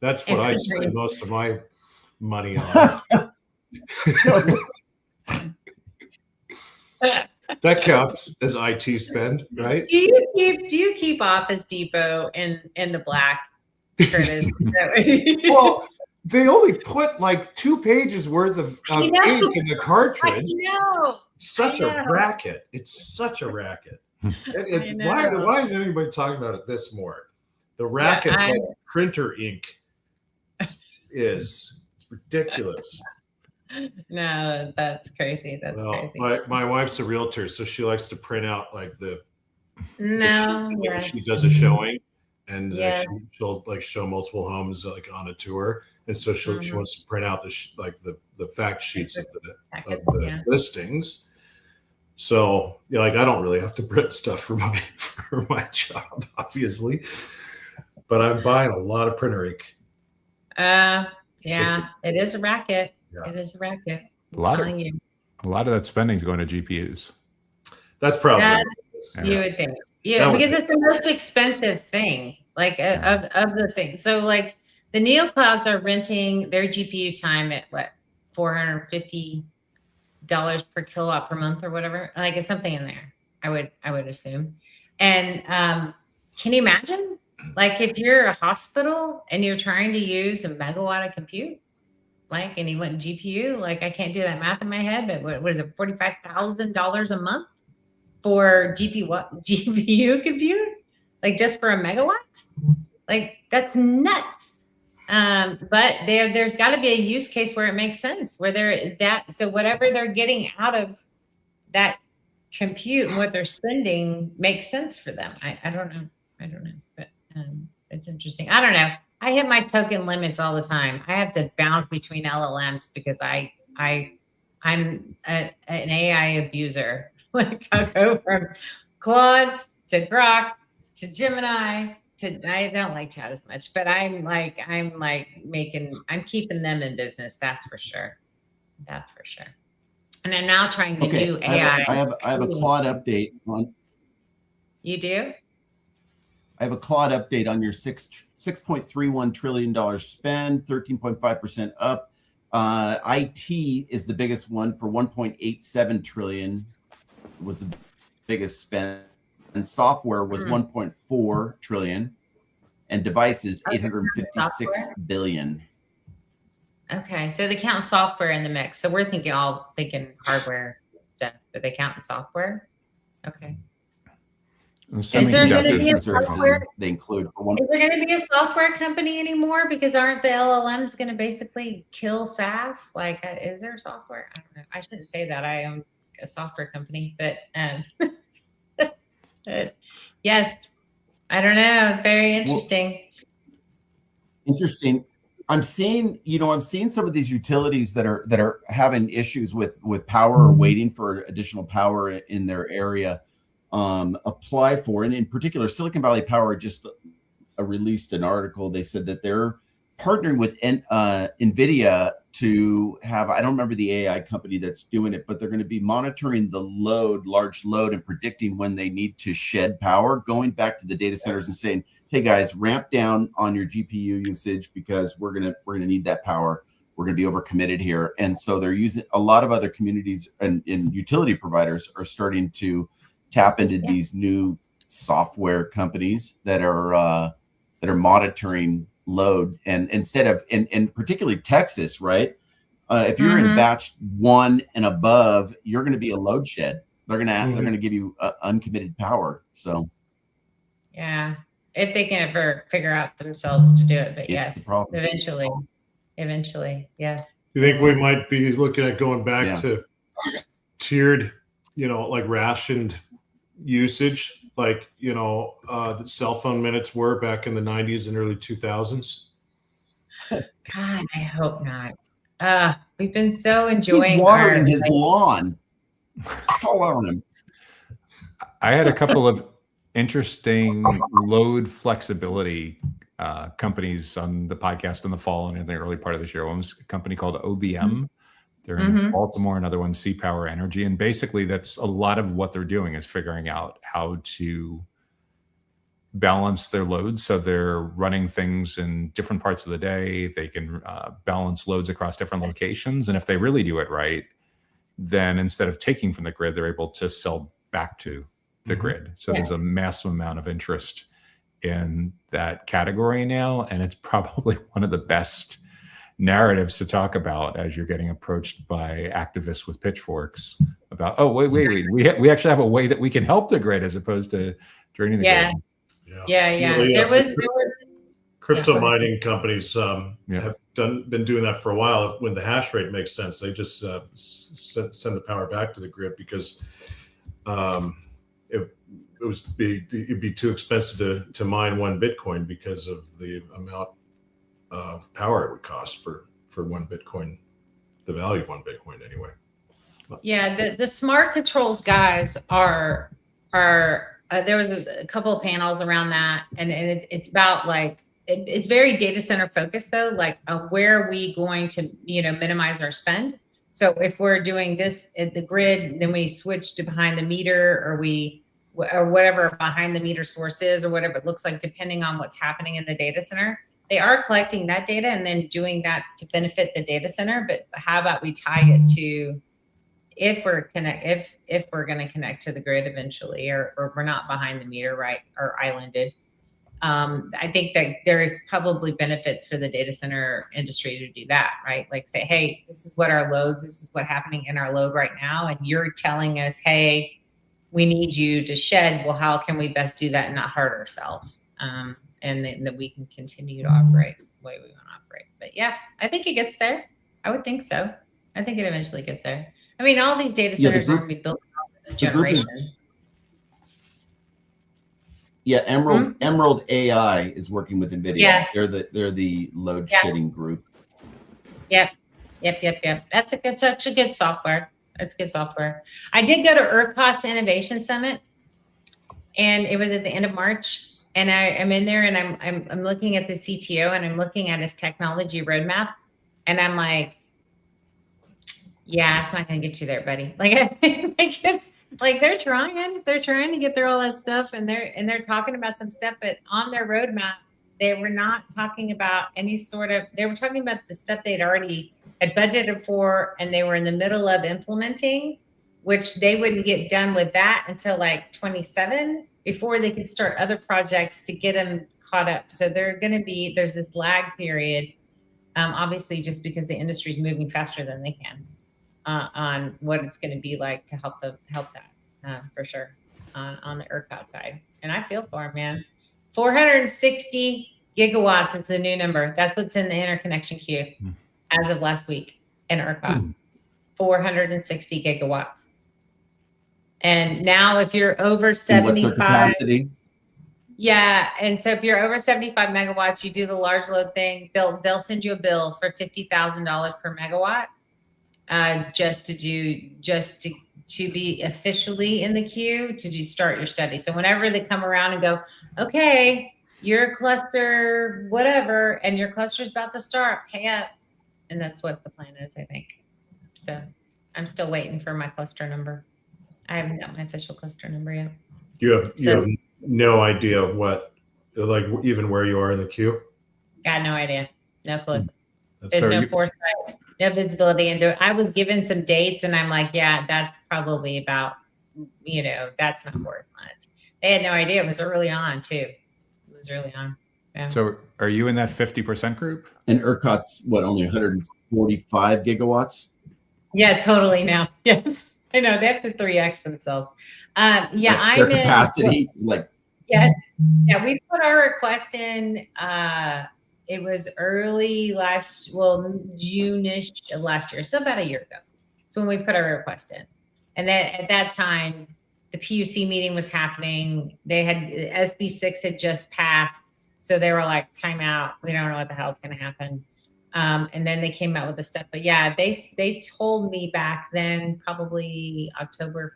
Speaker 2: That's what
Speaker 1: And
Speaker 2: I
Speaker 1: printer
Speaker 2: spend
Speaker 1: ink.
Speaker 2: most of my money on. That counts as IT spend, right?
Speaker 1: Do you keep Office Depot in the black, Curtis?
Speaker 2: Well, they only put like 2 pages worth of
Speaker 1: I know.
Speaker 2: ink in the
Speaker 1: I
Speaker 2: cartridge.
Speaker 1: know.
Speaker 2: Such
Speaker 1: I
Speaker 2: a
Speaker 1: know.
Speaker 2: racket. It's such a racket. It's
Speaker 1: I
Speaker 2: why
Speaker 1: know.
Speaker 2: is anybody talking about it this more? The racket
Speaker 1: I-
Speaker 2: that printer ink is ridiculous.
Speaker 1: No, that's crazy. That's
Speaker 2: Well,
Speaker 1: crazy.
Speaker 2: my wife's a realtor, so she likes to print out like the
Speaker 1: No,
Speaker 2: sheet,
Speaker 1: yes.
Speaker 2: she does a showing, and
Speaker 1: Yes.
Speaker 2: she'll like show multiple homes like on a tour, and so she
Speaker 1: Mhm.
Speaker 2: wants to print out the fact sheets of the
Speaker 1: Yeah.
Speaker 2: listings. So like I don't really have to print stuff for my job, obviously, but I'm buying a lot of printer ink.
Speaker 1: Yeah, it is a racket.
Speaker 2: Yeah.
Speaker 1: It is a racket.
Speaker 3: A lot of
Speaker 1: Telling you.
Speaker 3: that spending is going to GPUs.
Speaker 2: That's probably
Speaker 1: That's, you would think. Yeah,
Speaker 2: That was
Speaker 1: because it's the most expensive thing, like of the things. So like the neoclouds are renting their GPU time at what, $450 per kilowatt per month or whatever. Like it's something in there. I would assume. And can you imagine? Like if you're a hospital and you're trying to use a megawatt of compute, like, and you want GPU, like I can't do that math in my head, but what was it, $45,000 a month for GPU compute? Like just for a megawatt? Like that's nuts. But there's got to be a use case where it makes sense, where so whatever they're getting out of that compute and what they're spending makes sense for them. I don't know, but it's interesting. I don't know. I hit my token limits all the time. I have to bounce between LLMs because I'm an AI abuser. Like I'll go from Claude to Grok to Gemini I don't like chat as much, but I'm keeping them in business. That's for sure. That's for sure. And I'm now trying the new AI.
Speaker 4: I have a Claude update on.
Speaker 1: You do?
Speaker 4: I have a Claude update on your $6.31 trillion spend, 13.5% up. IT is the biggest one for 1.87 trillion. Was the biggest spend, and software was 1.4 trillion, and devices 856 billion.
Speaker 1: Okay, so they count software in the mix. So we're thinking hardware stuff, but they count in software. Okay.
Speaker 3: Is
Speaker 1: there gonna be a
Speaker 4: Services
Speaker 1: software?
Speaker 4: they include for one.
Speaker 1: Is there going to be a software company anymore? Because aren't the LLMs going to basically kill SaaS? Like, is there software? I don't know. I shouldn't say that. I own a software company, but yes, I don't know. Very interesting.
Speaker 4: Interesting. I'm seeing some of these utilities that are having issues with power or waiting for additional power in their area. Apply for, and in particular, Silicon Valley Power just released an article. They said that they're partnering with NVIDIA to have, I don't remember the AI company that's doing it, but they're going to be monitoring the large load, and predicting when they need to shed power, going back to the data centers and saying, hey guys, ramp down on your GPU usage because we're gonna need that power. We're gonna be overcommitted here. And so they're using, a lot of other communities and utility providers are starting to tap into these new software companies that are monitoring load, and instead of in particularly Texas, right? If you're in batch 1 and above, you're going to be a load shed. They're going to give you uncommitted power. So
Speaker 1: yeah, if they can ever figure out themselves to do it, but
Speaker 4: it's a
Speaker 1: yes,
Speaker 4: problem.
Speaker 1: eventually, yes.
Speaker 2: You think we might be looking at going back
Speaker 4: Yeah.
Speaker 2: to tiered, like rationed usage, like, the cell phone minutes were back in the 90s and early 2000s?
Speaker 1: God, I hope not. We've been so enjoying
Speaker 4: He's watering his lawn. Call on him.
Speaker 3: I had a couple of interesting load flexibility companies on the podcast in the fall and in the early part of this year. One was a company called OBM. They're in Baltimore. Another one, Sea Power Energy. And basically, that's a lot of what they're doing is figuring out how to balance their loads. So they're running things in different parts of the day. They can balance loads across different locations. And if they really do it right, then instead of taking from the grid, they're able to sell back to the grid. So there's a massive amount of interest in that category now. And it's probably one of the best narratives to talk about as you're getting approached by activists with pitchforks about, oh, wait, we actually have a way that we can help the grid as opposed to draining the grid.
Speaker 1: Yeah.
Speaker 2: Really,
Speaker 1: there was
Speaker 2: crypto mining companies have been doing that for a while. When the hash rate makes sense, they just send the power back to the grid because it'd be too expensive to mine one Bitcoin because of the amount of power it would cost for one Bitcoin, the value of one Bitcoin anyway.
Speaker 1: Yeah, the smart controls guys are there was a couple of panels around that, and it's about like it's very data center focused though, like where are we going to minimize our spend. So if we're doing this at the grid, then we switch to behind the meter, or whatever behind the meter source is, or whatever it looks like, depending on what's happening in the data center. They are collecting that data and then doing that to benefit the data center. But how about we tie it to if we're going to connect to the grid eventually, or we're not behind the meter, right, or islanded. I think that there is probably benefits for the data center industry to do that, right? Like say, hey, this is what our loads, this is what's happening in our load right now. And you're telling us, hey, we need you to shed. Well, how can we best do that and not hurt ourselves? And then that we can continue to operate the way we want to operate. But yeah, I think it gets there. I would think so. I think it eventually gets there. I mean, all these data centers are going to be built on this generation.
Speaker 4: Emerald AI is working with NVIDIA.
Speaker 1: Yeah.
Speaker 4: They're the load shedding group.
Speaker 1: Yep. That's such a good software. That's good software. I did go to ERCOT's Innovation Summit, and it was at the end of March. And I'm in there, and I'm looking at the CTO, and I'm looking at his technology roadmap, and I'm like, yeah, it's not going to get you there, buddy. Like it's like they're trying to get through all that stuff, and they're talking about some stuff, but on their roadmap, they were not talking about any sort of. They were talking about the stuff they'd already had budgeted for, and they were in the middle of implementing, which they wouldn't get done with that until like 27 before they could start other projects to get them caught up. So there's this lag period, obviously, just because the industry is moving faster than they can. On what it's going to be like to help that for sure on the ERCOT side. And I feel for them, man. 460 gigawatts is the new number. That's what's in the interconnection queue as of last week in ERCOT. 460 gigawatts. And now if you're over 75,
Speaker 4: what's their capacity?
Speaker 1: Yeah, and so if you're over 75 megawatts, you do the large load thing. They'll send you a bill for $50,000 per megawatt. Just to be officially in the queue to start your study. So whenever they come around and go, okay, your cluster, whatever, and your cluster's about to start, pay up. And that's what the plan is, I think. So I'm still waiting for my cluster number. I haven't got my official cluster number yet.
Speaker 2: You have no idea like even where you are in the queue?
Speaker 1: Got no idea. No clue.
Speaker 2: That's
Speaker 1: There's no foresight. No visibility into it. I was given some dates, and I'm like, yeah, that's probably about, that's not worth much. They had no idea. It was early on too. It was early on. Yeah.
Speaker 3: So are you in that 50% group?
Speaker 4: And ERCOT's what, only 145 gigawatts?
Speaker 1: Yeah, totally. Now, yes, I know they have to 3x themselves. Yeah,
Speaker 4: That's their
Speaker 1: I'm in.
Speaker 4: capacity. Like,
Speaker 1: Yes. Yeah, we put our request in. It was early June-ish of last year, so about a year ago. So when we put our request in, and then at that time, the PUC meeting was happening. They had SB 6 had just passed, so they were like, "Time out. We don't know what the hell's going to happen." And then they came out with the stuff. But yeah, they told me back then, probably October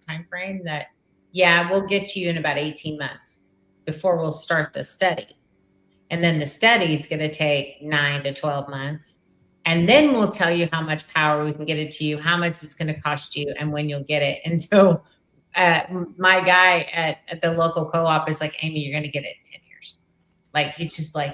Speaker 1: timeframe, that yeah, we'll get to you in about 18 months before we'll start the study. And then the study is going to take 9 to 12 months. And then we'll tell you how much power we can get it to you, how much it's going to cost you, and when you'll get it. And so my guy at the local co-op is like, Amy, you're going to get it in 10 years. Like,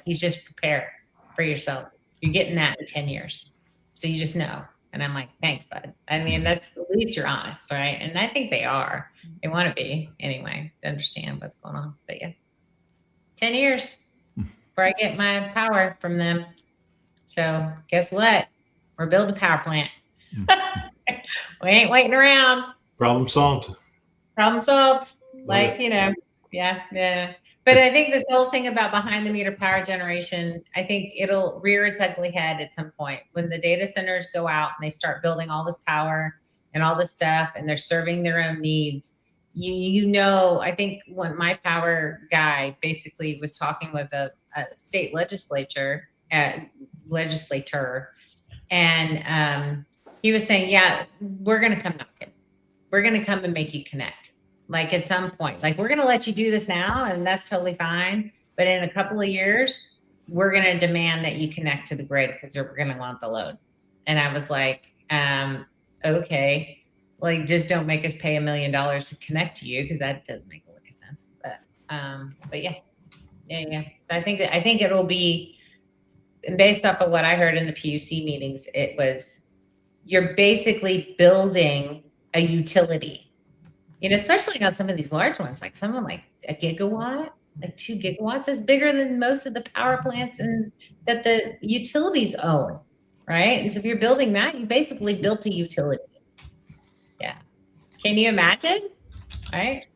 Speaker 1: he's just prepared for yourself. You're getting that in 10 years. So you just know. And I'm like, thanks, bud. I mean, that's the least you're honest, right? And I think they are. They want to be anyway, to understand what's going on. But yeah, 10 years before I get my power from them. So guess what? We're building a power plant. We ain't waiting around.
Speaker 2: Problem solved.
Speaker 1: Problem solved.
Speaker 2: Love
Speaker 1: Like,
Speaker 2: it.
Speaker 1: you know, yeah. But I think this whole thing about behind the meter power generation, I think it'll rear its ugly head at some point when the data centers go out and they start building all this power and all this stuff, and they're serving their own needs. You know, I think when my power guy basically was talking with a state legislator, and he was saying, yeah, we're going to come knocking. We're going to come and make you connect. Like at some point, like we're going to let you do this now, and that's totally fine. But in a couple of years, we're going to demand that you connect to the grid because we're going to want the load. And I was like, okay, like just don't make us pay $1 million to connect to you, because that doesn't make a lick of sense. But yeah. So I think it'll be based off of what I heard in the PUC meetings. It was, you're basically building a utility. You know, especially on some of these large ones, like someone like a gigawatt, like 2 gigawatts is bigger than most of the power plants that the utilities own, right? And so if you're building that, you basically built a utility. Yeah. Can you imagine? Right?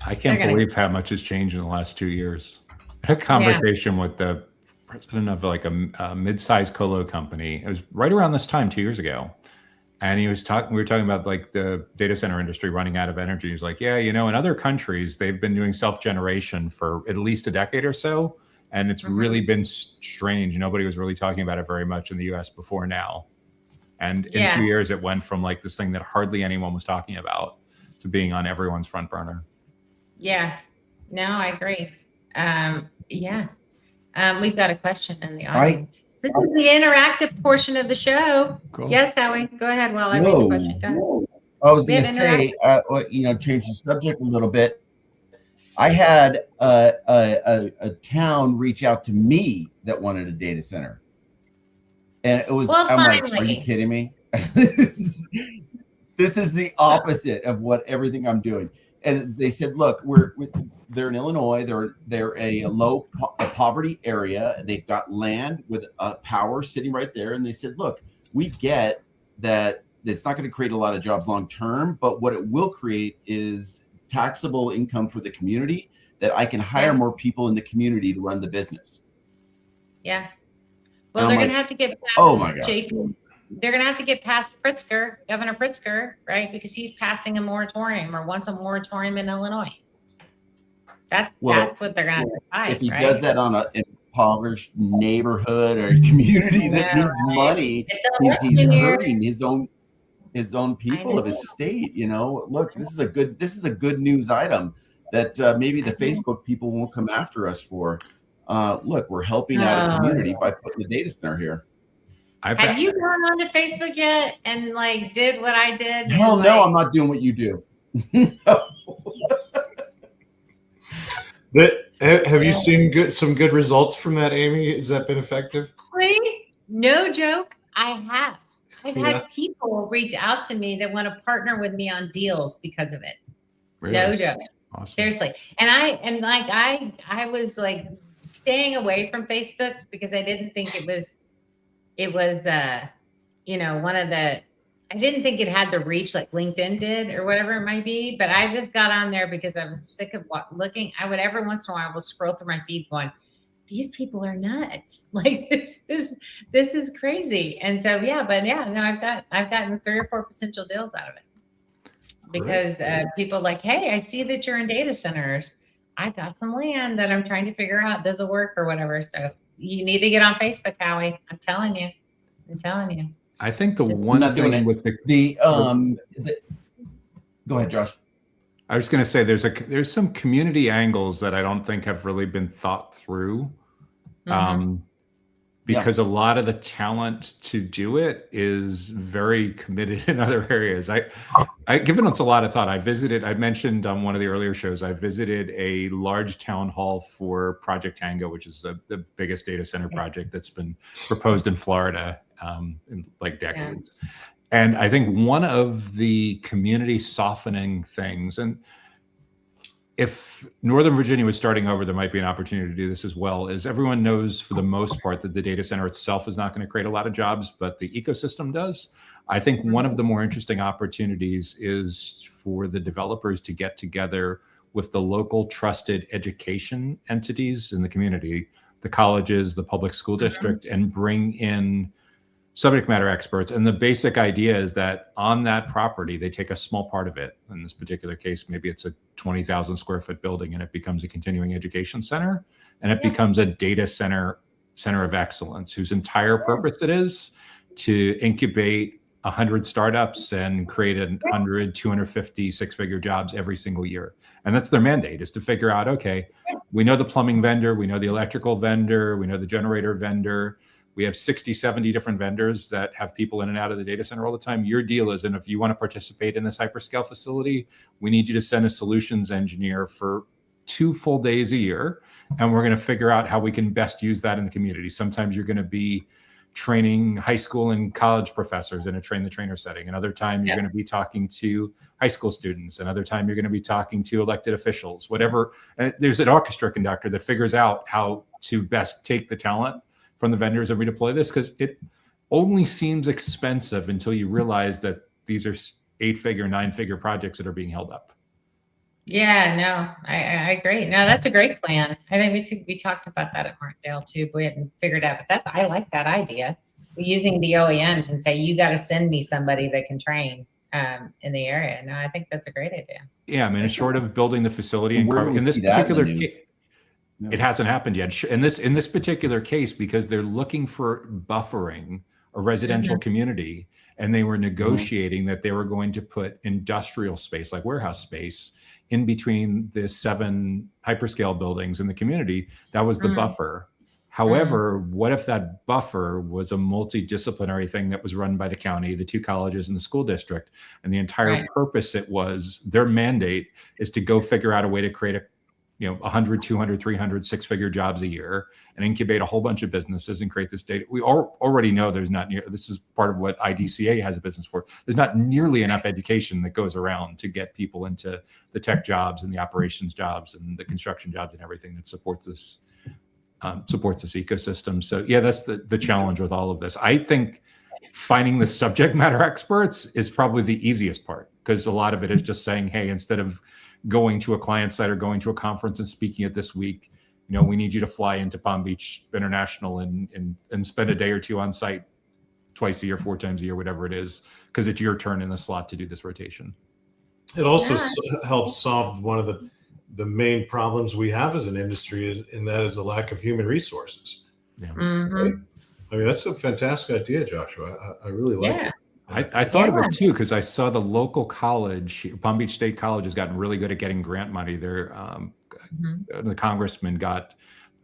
Speaker 3: I can't believe how much has changed in the last 2 years. I had a conversation with the president of like a mid-sized colo company. It was right around this time 2 years ago. And we were talking about like the data center industry running out of energy. He's like, yeah, you know, in other countries, they've been doing self-generation for at least a decade or so. And it's really been strange. Nobody was really talking about it very much in the US before now. And in 2 years, it went from like this thing that hardly anyone was talking about to being on everyone's front burner.
Speaker 1: Yeah, no, I agree. We've got a question in the audience. This is the interactive portion of the show. Cool. Yes, Howie, go ahead while I read the question.
Speaker 4: I was going to say, change the subject a little bit. I had a town reach out to me that wanted a data center. And it was, I'm like, are you kidding me? This is the opposite of what everything I'm doing. And they said, look, they're in Illinois. They're a low poverty area. They've got land with power sitting right there. And they said, look, we get that it's not going to create a lot of jobs long term, but what it will create is taxable income for the community, that I can hire more people in the community to run the business.
Speaker 1: Yeah. Well, they're going to have to get past JP. They're going to have to get past Pritzker, Governor Pritzker, right? Because he's passing a moratorium or wants a moratorium in Illinois. That's what they're going to fight.
Speaker 4: If he does that on an impoverished neighborhood or community that needs money, he's hurting his own people of his state. You know, look, this is a good news item that maybe the Facebook people won't come after us for. Look, we're helping out a community by putting the data center here.
Speaker 1: Have you gone onto Facebook yet and like did what I did?
Speaker 4: Hell no, I'm not doing what you do.
Speaker 2: Have you seen some good results from that, Amy? Has that been effective?
Speaker 1: Actually, no joke, I have. I've had people reach out to me that want to partner with me on deals because of it. Really? No joke.
Speaker 3: Awesome.
Speaker 1: Seriously. And I was like staying away from Facebook because I didn't think it was one of the, I didn't think it had the reach like LinkedIn did or whatever it might be, but I just got on there because I was sick of looking. I would every once in a while I will scroll through my feed going, these people are nuts. Like this is crazy. And so, no, I've gotten 3 or 4 potential deals out of it because people like, hey, I see that you're in data centers. I've got some land that I'm trying to figure out. Does it work or whatever? So you need to get on Facebook, Howie. I'm telling you.
Speaker 3: I think the one thing with
Speaker 4: go ahead, Josh.
Speaker 3: I was going to say there's some community angles that I don't think have really been thought through, because a lot of the talent to do it is very committed in other areas. I've given it a lot of thought. I mentioned on one of the earlier shows, I visited a large town hall for Project Tango, which is the biggest data center project that's been proposed in Florida in like decades. Yeah. And I think one of the community softening things, and if Northern Virginia was starting over, there might be an opportunity to do this as well, is everyone knows for the most part that the data center itself is not going to create a lot of jobs, but the ecosystem does. I think one of the more interesting opportunities is for the developers to get together with the local trusted education entities in the community, the colleges, the public school district, and bring in subject matter experts. And the basic idea is that on that property, they take a small part of it. In this particular case, maybe it's a 20,000 square foot building and it becomes a continuing education center, and it becomes a data center of excellence whose entire purpose it is to incubate 100 startups and create 100, 250 6-figure jobs every single year. And that's their mandate, is to figure out, okay, we know the plumbing vendor, we know the electrical vendor, we know the generator vendor. We have 60, 70 different vendors that have people in and out of the data center all the time. Your deal is, and if you want to participate in this hyperscale facility, we need you to send a solutions engineer for 2 full days a year. And we're going to figure out how we can best use that in the community. Sometimes you're going to be training high school and college professors in a train the trainer setting. Another time you're going to be talking to high school students. Another time you're going to be talking to elected officials, whatever. And there's an orchestra conductor that figures out how to best take the talent from the vendors and redeploy this, because it only seems expensive until you realize that these are 8-figure, 9-figure projects that are being held up.
Speaker 1: Yeah, no, I agree. No, that's a great plan. I think we talked about that at Martindale too, but we hadn't figured out. But I like that idea, using the OEMs and say, you got to send me somebody that can train in the area. No, I think that's a great idea. Yeah,
Speaker 3: I mean, it's short of building the facility in this particular case. No. It hasn't happened yet. In this particular case, because they're looking for buffering a residential community, and they were negotiating that they were going to put industrial space, like warehouse space, in between the 7 hyperscale buildings in the community. That was the buffer. However, what if that buffer was a multidisciplinary thing that was run by the county, the 2 colleges, and the school district, and the entire purpose their mandate is to go figure out a way to create 100, 200, 300, 6-figure jobs a year and incubate a whole bunch of businesses and create this data. We already know this is part of what IDCA has a business for. There's not nearly enough education that goes around to get people into the tech jobs and the operations jobs and the construction jobs and everything that supports this ecosystem. So yeah, that's the challenge with all of this. I think finding the subject matter experts is probably the easiest part, because a lot of it is just saying, hey, instead of going to a client site or going to a conference and speaking it this week, we need you to fly into Palm Beach International and spend a day or 2 on site twice a year, 4 times a year, whatever it is, because it's your turn in the slot to do this rotation.
Speaker 2: It also helps solve one of the main problems we have as an industry, and that is a lack of human resources. Yeah. Right? I mean, that's a fantastic idea, Joshua. I really like it.
Speaker 3: I thought of it too, because I saw the local college, Palm Beach State College, has gotten really good at getting grant money. The congressman got,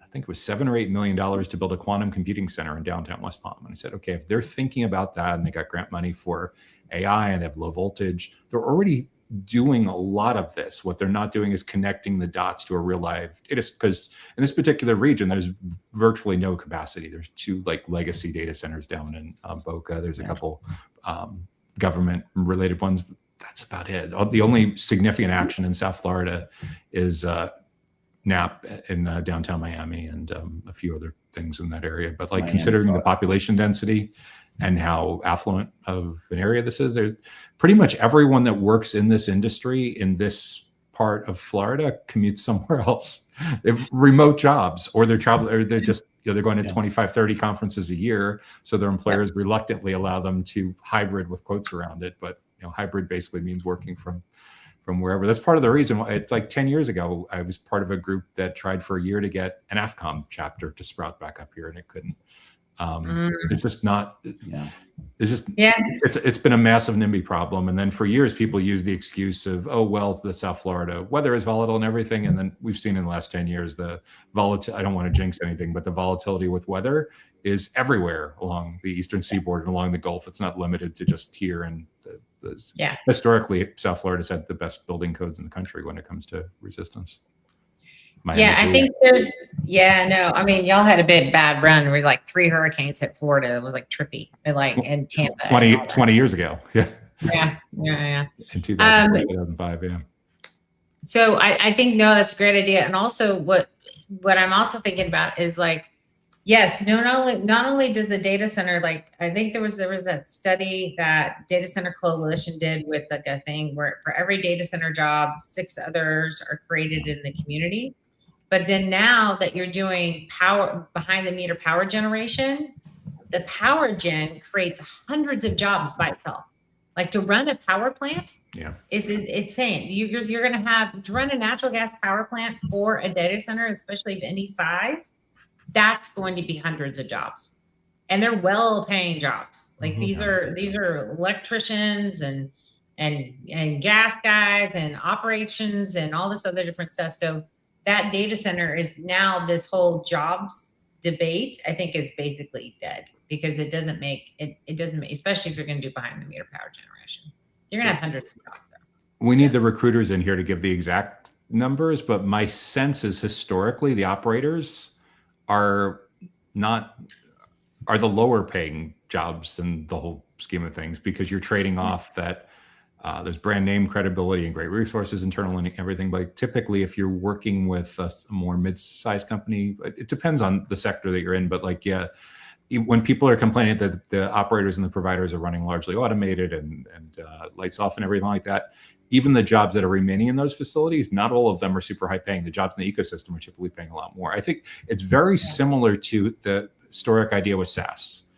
Speaker 3: I think it was $7 or $8 million to build a quantum computing center in downtown West Palm. And I said, okay, if they're thinking about that and they got grant money for AI and they have low voltage, they're already doing a lot of this. What they're not doing is connecting the dots to a real live data, because in this particular region, there's virtually no capacity. There's 2 legacy data centers down in Boca. There's a couple government related ones, that's about it. The only significant action in South Florida is NAP in downtown Miami and a few other things in that area. But like considering the population density and how affluent of an area this is, there's pretty much everyone that works in this industry in this part of Florida commutes somewhere else. They have remote jobs, or they're traveling, or they're just, they're going to 25, 30 conferences a year. So their employers reluctantly allow them to hybrid with quotes around it. But hybrid basically means working from wherever. That's part of the reason why. It's like 10 years ago, I was part of a group that tried for a year to get an AFCOM chapter to sprout back up here, and it couldn't. It's just not. It's been a massive NIMBY problem. And then for years, people use the excuse of, oh, well, it's the South Florida weather is volatile and everything. And then we've seen in the last 10 years, the volatility, I don't want to jinx anything, but the volatility with weather is everywhere along the Eastern Seaboard and along the Gulf. It's not limited to just here. And historically, South Florida's had the best building codes in the country when it comes to resistance.
Speaker 1: I think there's, I mean, y'all had a big bad run where like 3 hurricanes hit Florida. It was like trippy, and like in Tampa.
Speaker 3: 20 years ago. Yeah. In 2005,
Speaker 1: So I think, no, that's a great idea. And also what I'm also thinking about is like, yes, not only does the data center, like, I think there was that study that Data Center Coalition did with like a thing where for every data center job, 6 others are created in the community. But then now that you're doing power behind the meter power generation, the power gen creates hundreds of jobs by itself. Like to run a power plant is insane. You're going to have to run a natural gas power plant for a data center, especially of any size. That's going to be hundreds of jobs, and they're well-paying jobs. Like these are electricians and gas guys and operations and all this other different stuff. So that data center is now, this whole jobs debate, I think, is basically dead, because it doesn't make, especially if you're going to do behind the meter power generation, you're going to have hundreds of jobs there.
Speaker 3: We need the recruiters in here to give the exact numbers, but my sense is historically the operators are the lower paying jobs in the whole scheme of things, because you're trading off that there's brand name credibility and great resources internal and everything. But typically, if you're working with a more mid-sized company, it depends on the sector that you're in. But like, when people are complaining that the operators and the providers are running largely automated and lights off and everything like that, even the jobs that are remaining in those facilities, not all of them are super high paying. The jobs in the ecosystem are typically paying a lot more. I think it's very similar to the historic idea with SaaS,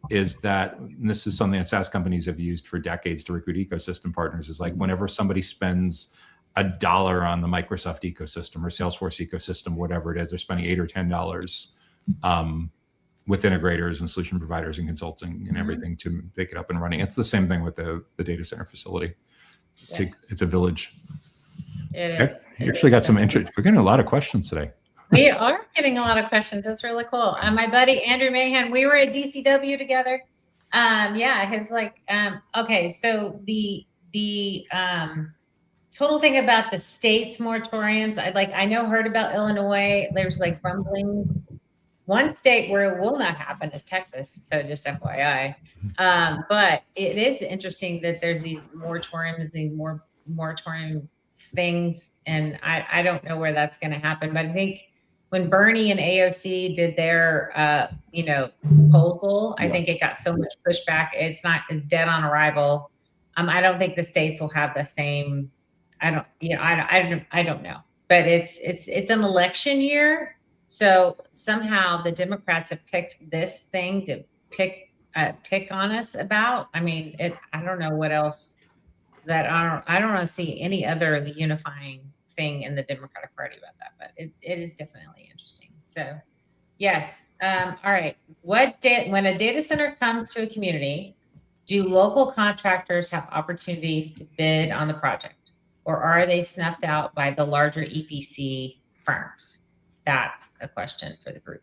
Speaker 3: is that, and this is something that SaaS companies have used for decades to recruit ecosystem partners, is like whenever somebody spends $1 on the Microsoft ecosystem or Salesforce ecosystem, whatever it is, they're spending $8 or $10 with integrators and solution providers and consulting and everything to make it up and running. It's the same thing with the data center facility. It's a village.
Speaker 1: It is.
Speaker 3: You actually got some interest. We're getting a lot of questions today.
Speaker 1: We are getting a lot of questions. That's really cool. My buddy Andrew Mahan, we were at DCW together. Okay. So the total thing about the state's moratoriums, I heard about Illinois. There's like rumblings. One state where it will not happen is Texas. So just FYI. But it is interesting that there's these moratoriums, moratorium things. And I don't know where that's going to happen, but I think when Bernie and AOC did their, proposal, I think it got so much pushback. It's dead on arrival. I don't think the states will have the same. I don't know, but it's an election year. So somehow the Democrats have picked this thing to pick on us about. I mean, I don't know what else that I don't see any other unifying thing in the Democratic Party about that, but it is definitely interesting. So yes. All right. When a data center comes to a community, do local contractors have opportunities to bid on the project, or are they snuffed out by the larger EPC firms? That's a question for the group.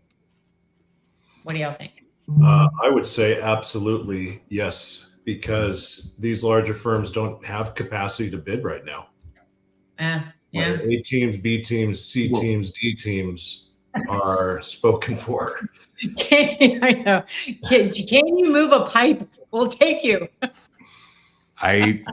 Speaker 1: What do y'all think?
Speaker 2: I would say absolutely yes, because these larger firms don't have capacity to bid right now. Whether A teams, B teams, C teams, D teams are spoken for.
Speaker 1: I know. Can you move a pipe? We'll take you.
Speaker 3: I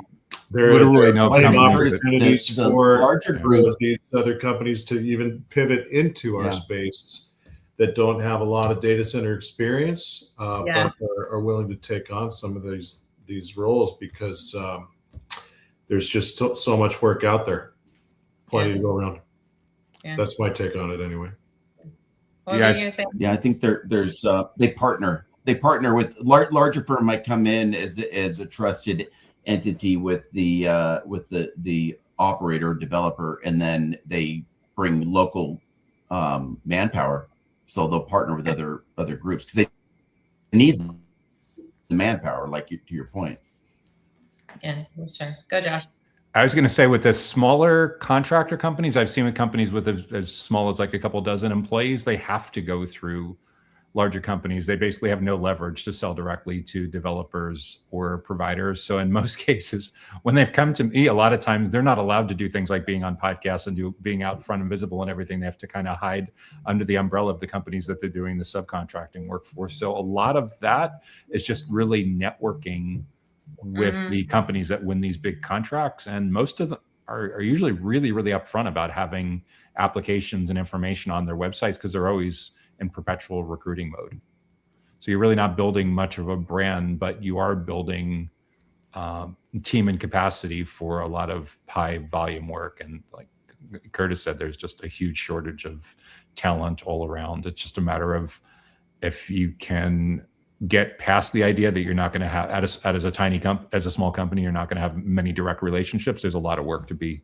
Speaker 2: There
Speaker 3: Literally
Speaker 2: are
Speaker 3: no
Speaker 2: plenty of
Speaker 3: company
Speaker 4: Curtis,
Speaker 2: opportunities
Speaker 4: the
Speaker 2: for
Speaker 4: larger groups.
Speaker 2: these other companies to even pivot into our
Speaker 4: Yeah.
Speaker 2: space that don't have a lot of data center experience,
Speaker 1: Yeah.
Speaker 2: but are willing to take on some of these roles because there's just so much work out there, plenty to go around.
Speaker 1: Yeah.
Speaker 2: That's my take on it, anyway.
Speaker 1: What
Speaker 3: Yeah,
Speaker 1: were you gonna say?
Speaker 4: Yeah, I think there's they partner with larger firm might come in as a trusted entity with the operator developer, and then they bring local manpower, so they'll partner with other groups because they need the manpower, like to your point.
Speaker 1: Yeah, sure. Go, Josh.
Speaker 3: I was going to say with the smaller contractor companies, I've seen with companies with as small as like a couple dozen employees, they have to go through larger companies. They basically have no leverage to sell directly to developers or providers. So in most cases, when they've come to me, a lot of times they're not allowed to do things like being on podcasts and being out front and visible and everything. They have to kind of hide under the umbrella of the companies that they're doing the subcontracting work for. So a lot of that is just really networking with the companies that win these big contracts. And most of them are usually really, really upfront about having applications and information on their websites because they're always in perpetual recruiting mode. So you're really not building much of a brand, but you are building team and capacity for a lot of high volume work. And like Curtis said, there's just a huge shortage of talent all around. It's just a matter of if you can get past the idea that you're not going to have as a small company, you're not going to have many direct relationships. There's a lot of work to be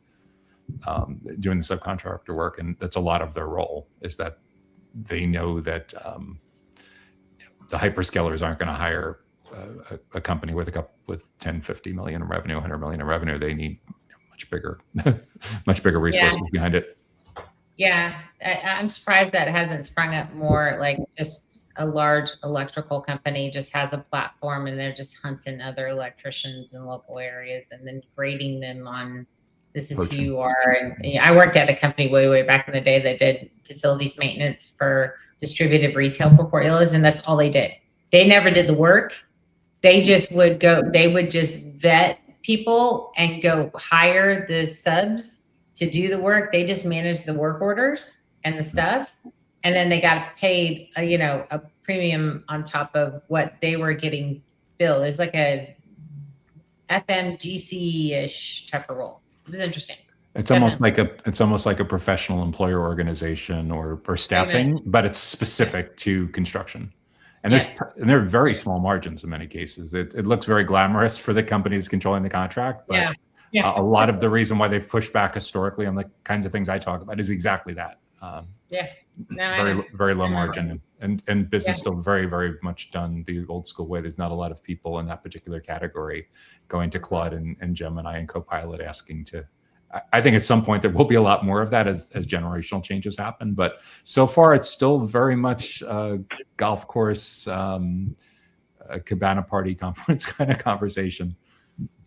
Speaker 3: doing the subcontractor work. And that's a lot of their role, is that they know that the hyperscalers aren't going to hire a company with 10, 50 million in revenue, 100 million in revenue. They need much bigger resources behind it.
Speaker 1: Yeah, I'm surprised that hasn't sprung up more. Like just a large electrical company just has a platform and they're just hunting other electricians in local areas and then grading them on this is who you are. And I worked at a company way back in the day that did facilities maintenance for distributed retail portfolios, and that's all they did. They never did the work. They would just vet people and go hire the subs to do the work. They just managed the work orders and the stuff. And then they got paid, a premium on top of what they were getting billed. It's like a FMGC-ish type of role. It was interesting.
Speaker 3: It's almost like a professional employer organization or staffing, but it's specific to construction. And there are very small margins in many cases. It looks very glamorous for the company that's controlling the contract, but a lot of the reason why they've pushed back historically on the kinds of things I talk about is exactly that. Very low margin and business still very, very much done the old school way. There's not a lot of people in that particular category going to Claude and Gemini and Copilot asking to. I think at some point there will be a lot more of that as generational changes happen. But so far, it's still very much a golf course, a cabana party conference kind of conversation.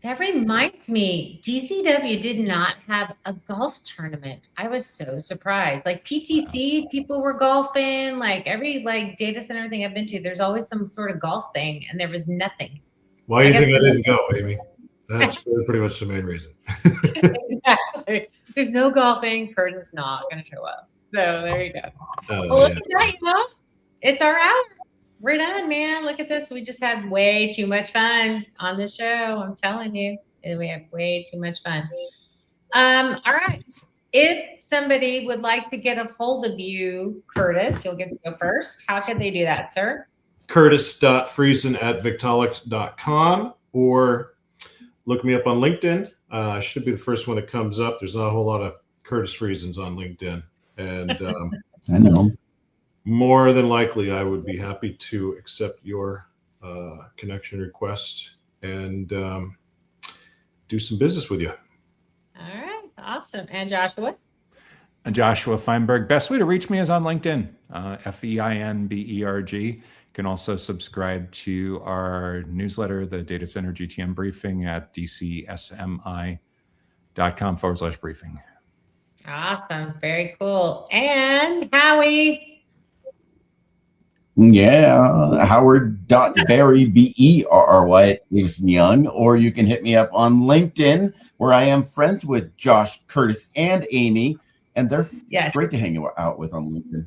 Speaker 1: That reminds me, DCW did not have a golf tournament. I was so surprised. Like PTC, people were golfing. Like every data center thing I've been to, there's always some sort of golf thing, and there was nothing.
Speaker 2: Why do you think I didn't go, Amy? That's pretty much the main reason.
Speaker 1: Exactly. There's no golfing. Curtis is not going to show up. So there you go. Look at that, it's our hour. We're done, man. Look at this. We just had way too much fun on the show. I'm telling you, we had way too much fun. All right. If somebody would like to get a hold of you, Curtis, you'll get to go first. How could they do that, sir?
Speaker 2: Curtis.friesen@victolic.com or look me up on LinkedIn. Should be the first one that comes up. There's not a whole lot of Curtis Friesens on LinkedIn. And
Speaker 4: I know.
Speaker 2: More than likely, I would be happy to accept your connection request and do some business with you.
Speaker 1: All right. Awesome. And Joshua?
Speaker 3: Joshua Feinberg. Best way to reach me is on LinkedIn, FEINBERG. You can also subscribe to our newsletter, the Data Center GTM Briefing, at dcsmi.com/briefing.
Speaker 1: Awesome. Very cool. And Howie?
Speaker 4: Yeah, Howard.Berry, Berry at Gleason Young, or you can hit me up on LinkedIn, where I am friends with Josh, Curtis, and Amy, and they're
Speaker 1: Yes.
Speaker 4: great to hang out with on LinkedIn.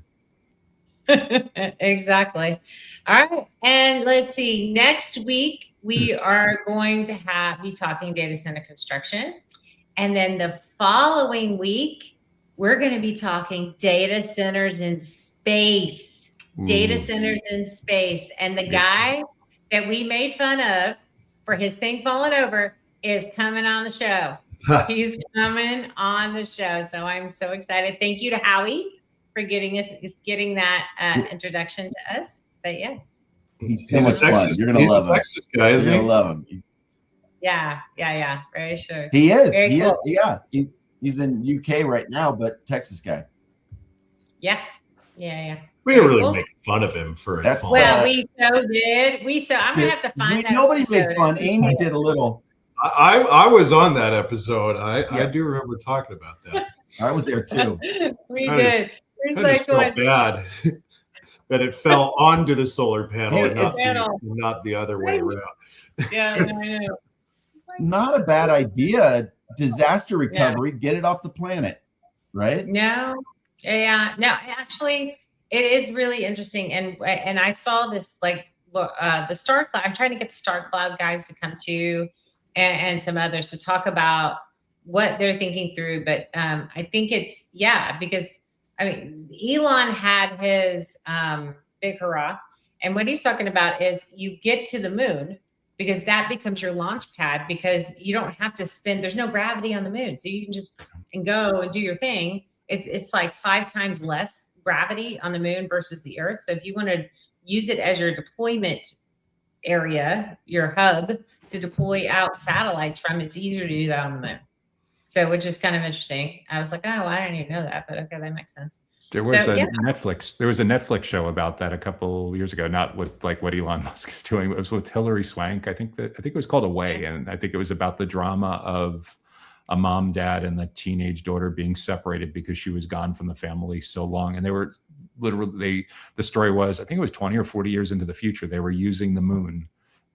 Speaker 1: Exactly. All right. And let's see. Next week, we are going to be talking data center construction. And then the following week, we're going to be talking data centers in space. Data centers in space. And the guy that we made fun of for his thing falling over is coming on the show. He's coming on the show. So I'm so excited. Thank you to Howie for getting that introduction to us. But yeah,
Speaker 4: he's so much fun. You're gonna love him.
Speaker 2: Texas guy, isn't
Speaker 4: You're
Speaker 2: he?
Speaker 4: gonna love him.
Speaker 1: Yeah. Very sure.
Speaker 4: He is.
Speaker 1: Very cool.
Speaker 4: Yeah. He's in UK right now, but Texas guy.
Speaker 1: Yeah.
Speaker 2: We didn't really make fun of him for it.
Speaker 4: That's-
Speaker 1: Well, we so did. I'm gonna have to find that.
Speaker 4: Nobody made
Speaker 1: episode.
Speaker 4: fun. Amy did a little.
Speaker 2: I was on that episode. I do remember talking about that.
Speaker 4: I was there too.
Speaker 1: We
Speaker 2: I
Speaker 1: did.
Speaker 2: I just felt bad that it fell onto the solar panel and not the other way around.
Speaker 1: Yeah, I know.
Speaker 4: Not a bad idea. Disaster recovery, get it off the planet, right?
Speaker 1: No, actually, it is really interesting, and I saw this the Star Cloud. I'm trying to get the Star Cloud guys to come to, and some others to talk about what they're thinking through. But I think it's because I mean Elon had his big hurrah, and what he's talking about is you get to the moon, because that becomes your launch pad, because you don't have to there's no gravity on the moon. So you can just go and do your thing. It's like 5 times less gravity on the moon versus the Earth. So if you want to use it as your deployment area, your hub to deploy out satellites from, it's easier to do that on the moon. So, which is kind of interesting. I was like, oh, I didn't even know that, but okay, that makes sense.
Speaker 3: There was There was a Netflix show about that a couple years ago, not with like what Elon Musk is doing. It was with Hilary Swank. I think it was called Away, and I think it was about the drama of a mom, dad, and the teenage daughter being separated because she was gone from the family so long. And they were literally, the story was, I think it was 20 or 40 years into the future, they were using the moon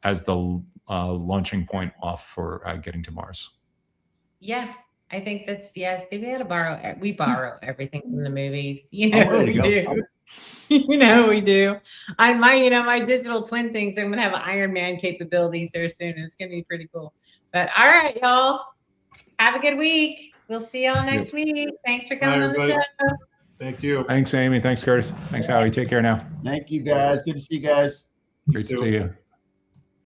Speaker 3: as the launching point off for getting to Mars.
Speaker 1: Yeah. I think that's, they had to we borrow everything from the movies. We do. We do. My digital twin things, I'm going to have Iron Man capabilities there soon. It's going to be pretty cool. But all right, y'all. Have a good week. We'll see y'all next week. Thanks for coming on the show.
Speaker 2: Thank you.
Speaker 3: Thanks, Amy. Thanks, Curtis. Thanks, Howie. Take care now.
Speaker 4: Thank you, guys. Good to see you guys.
Speaker 3: Great to see you.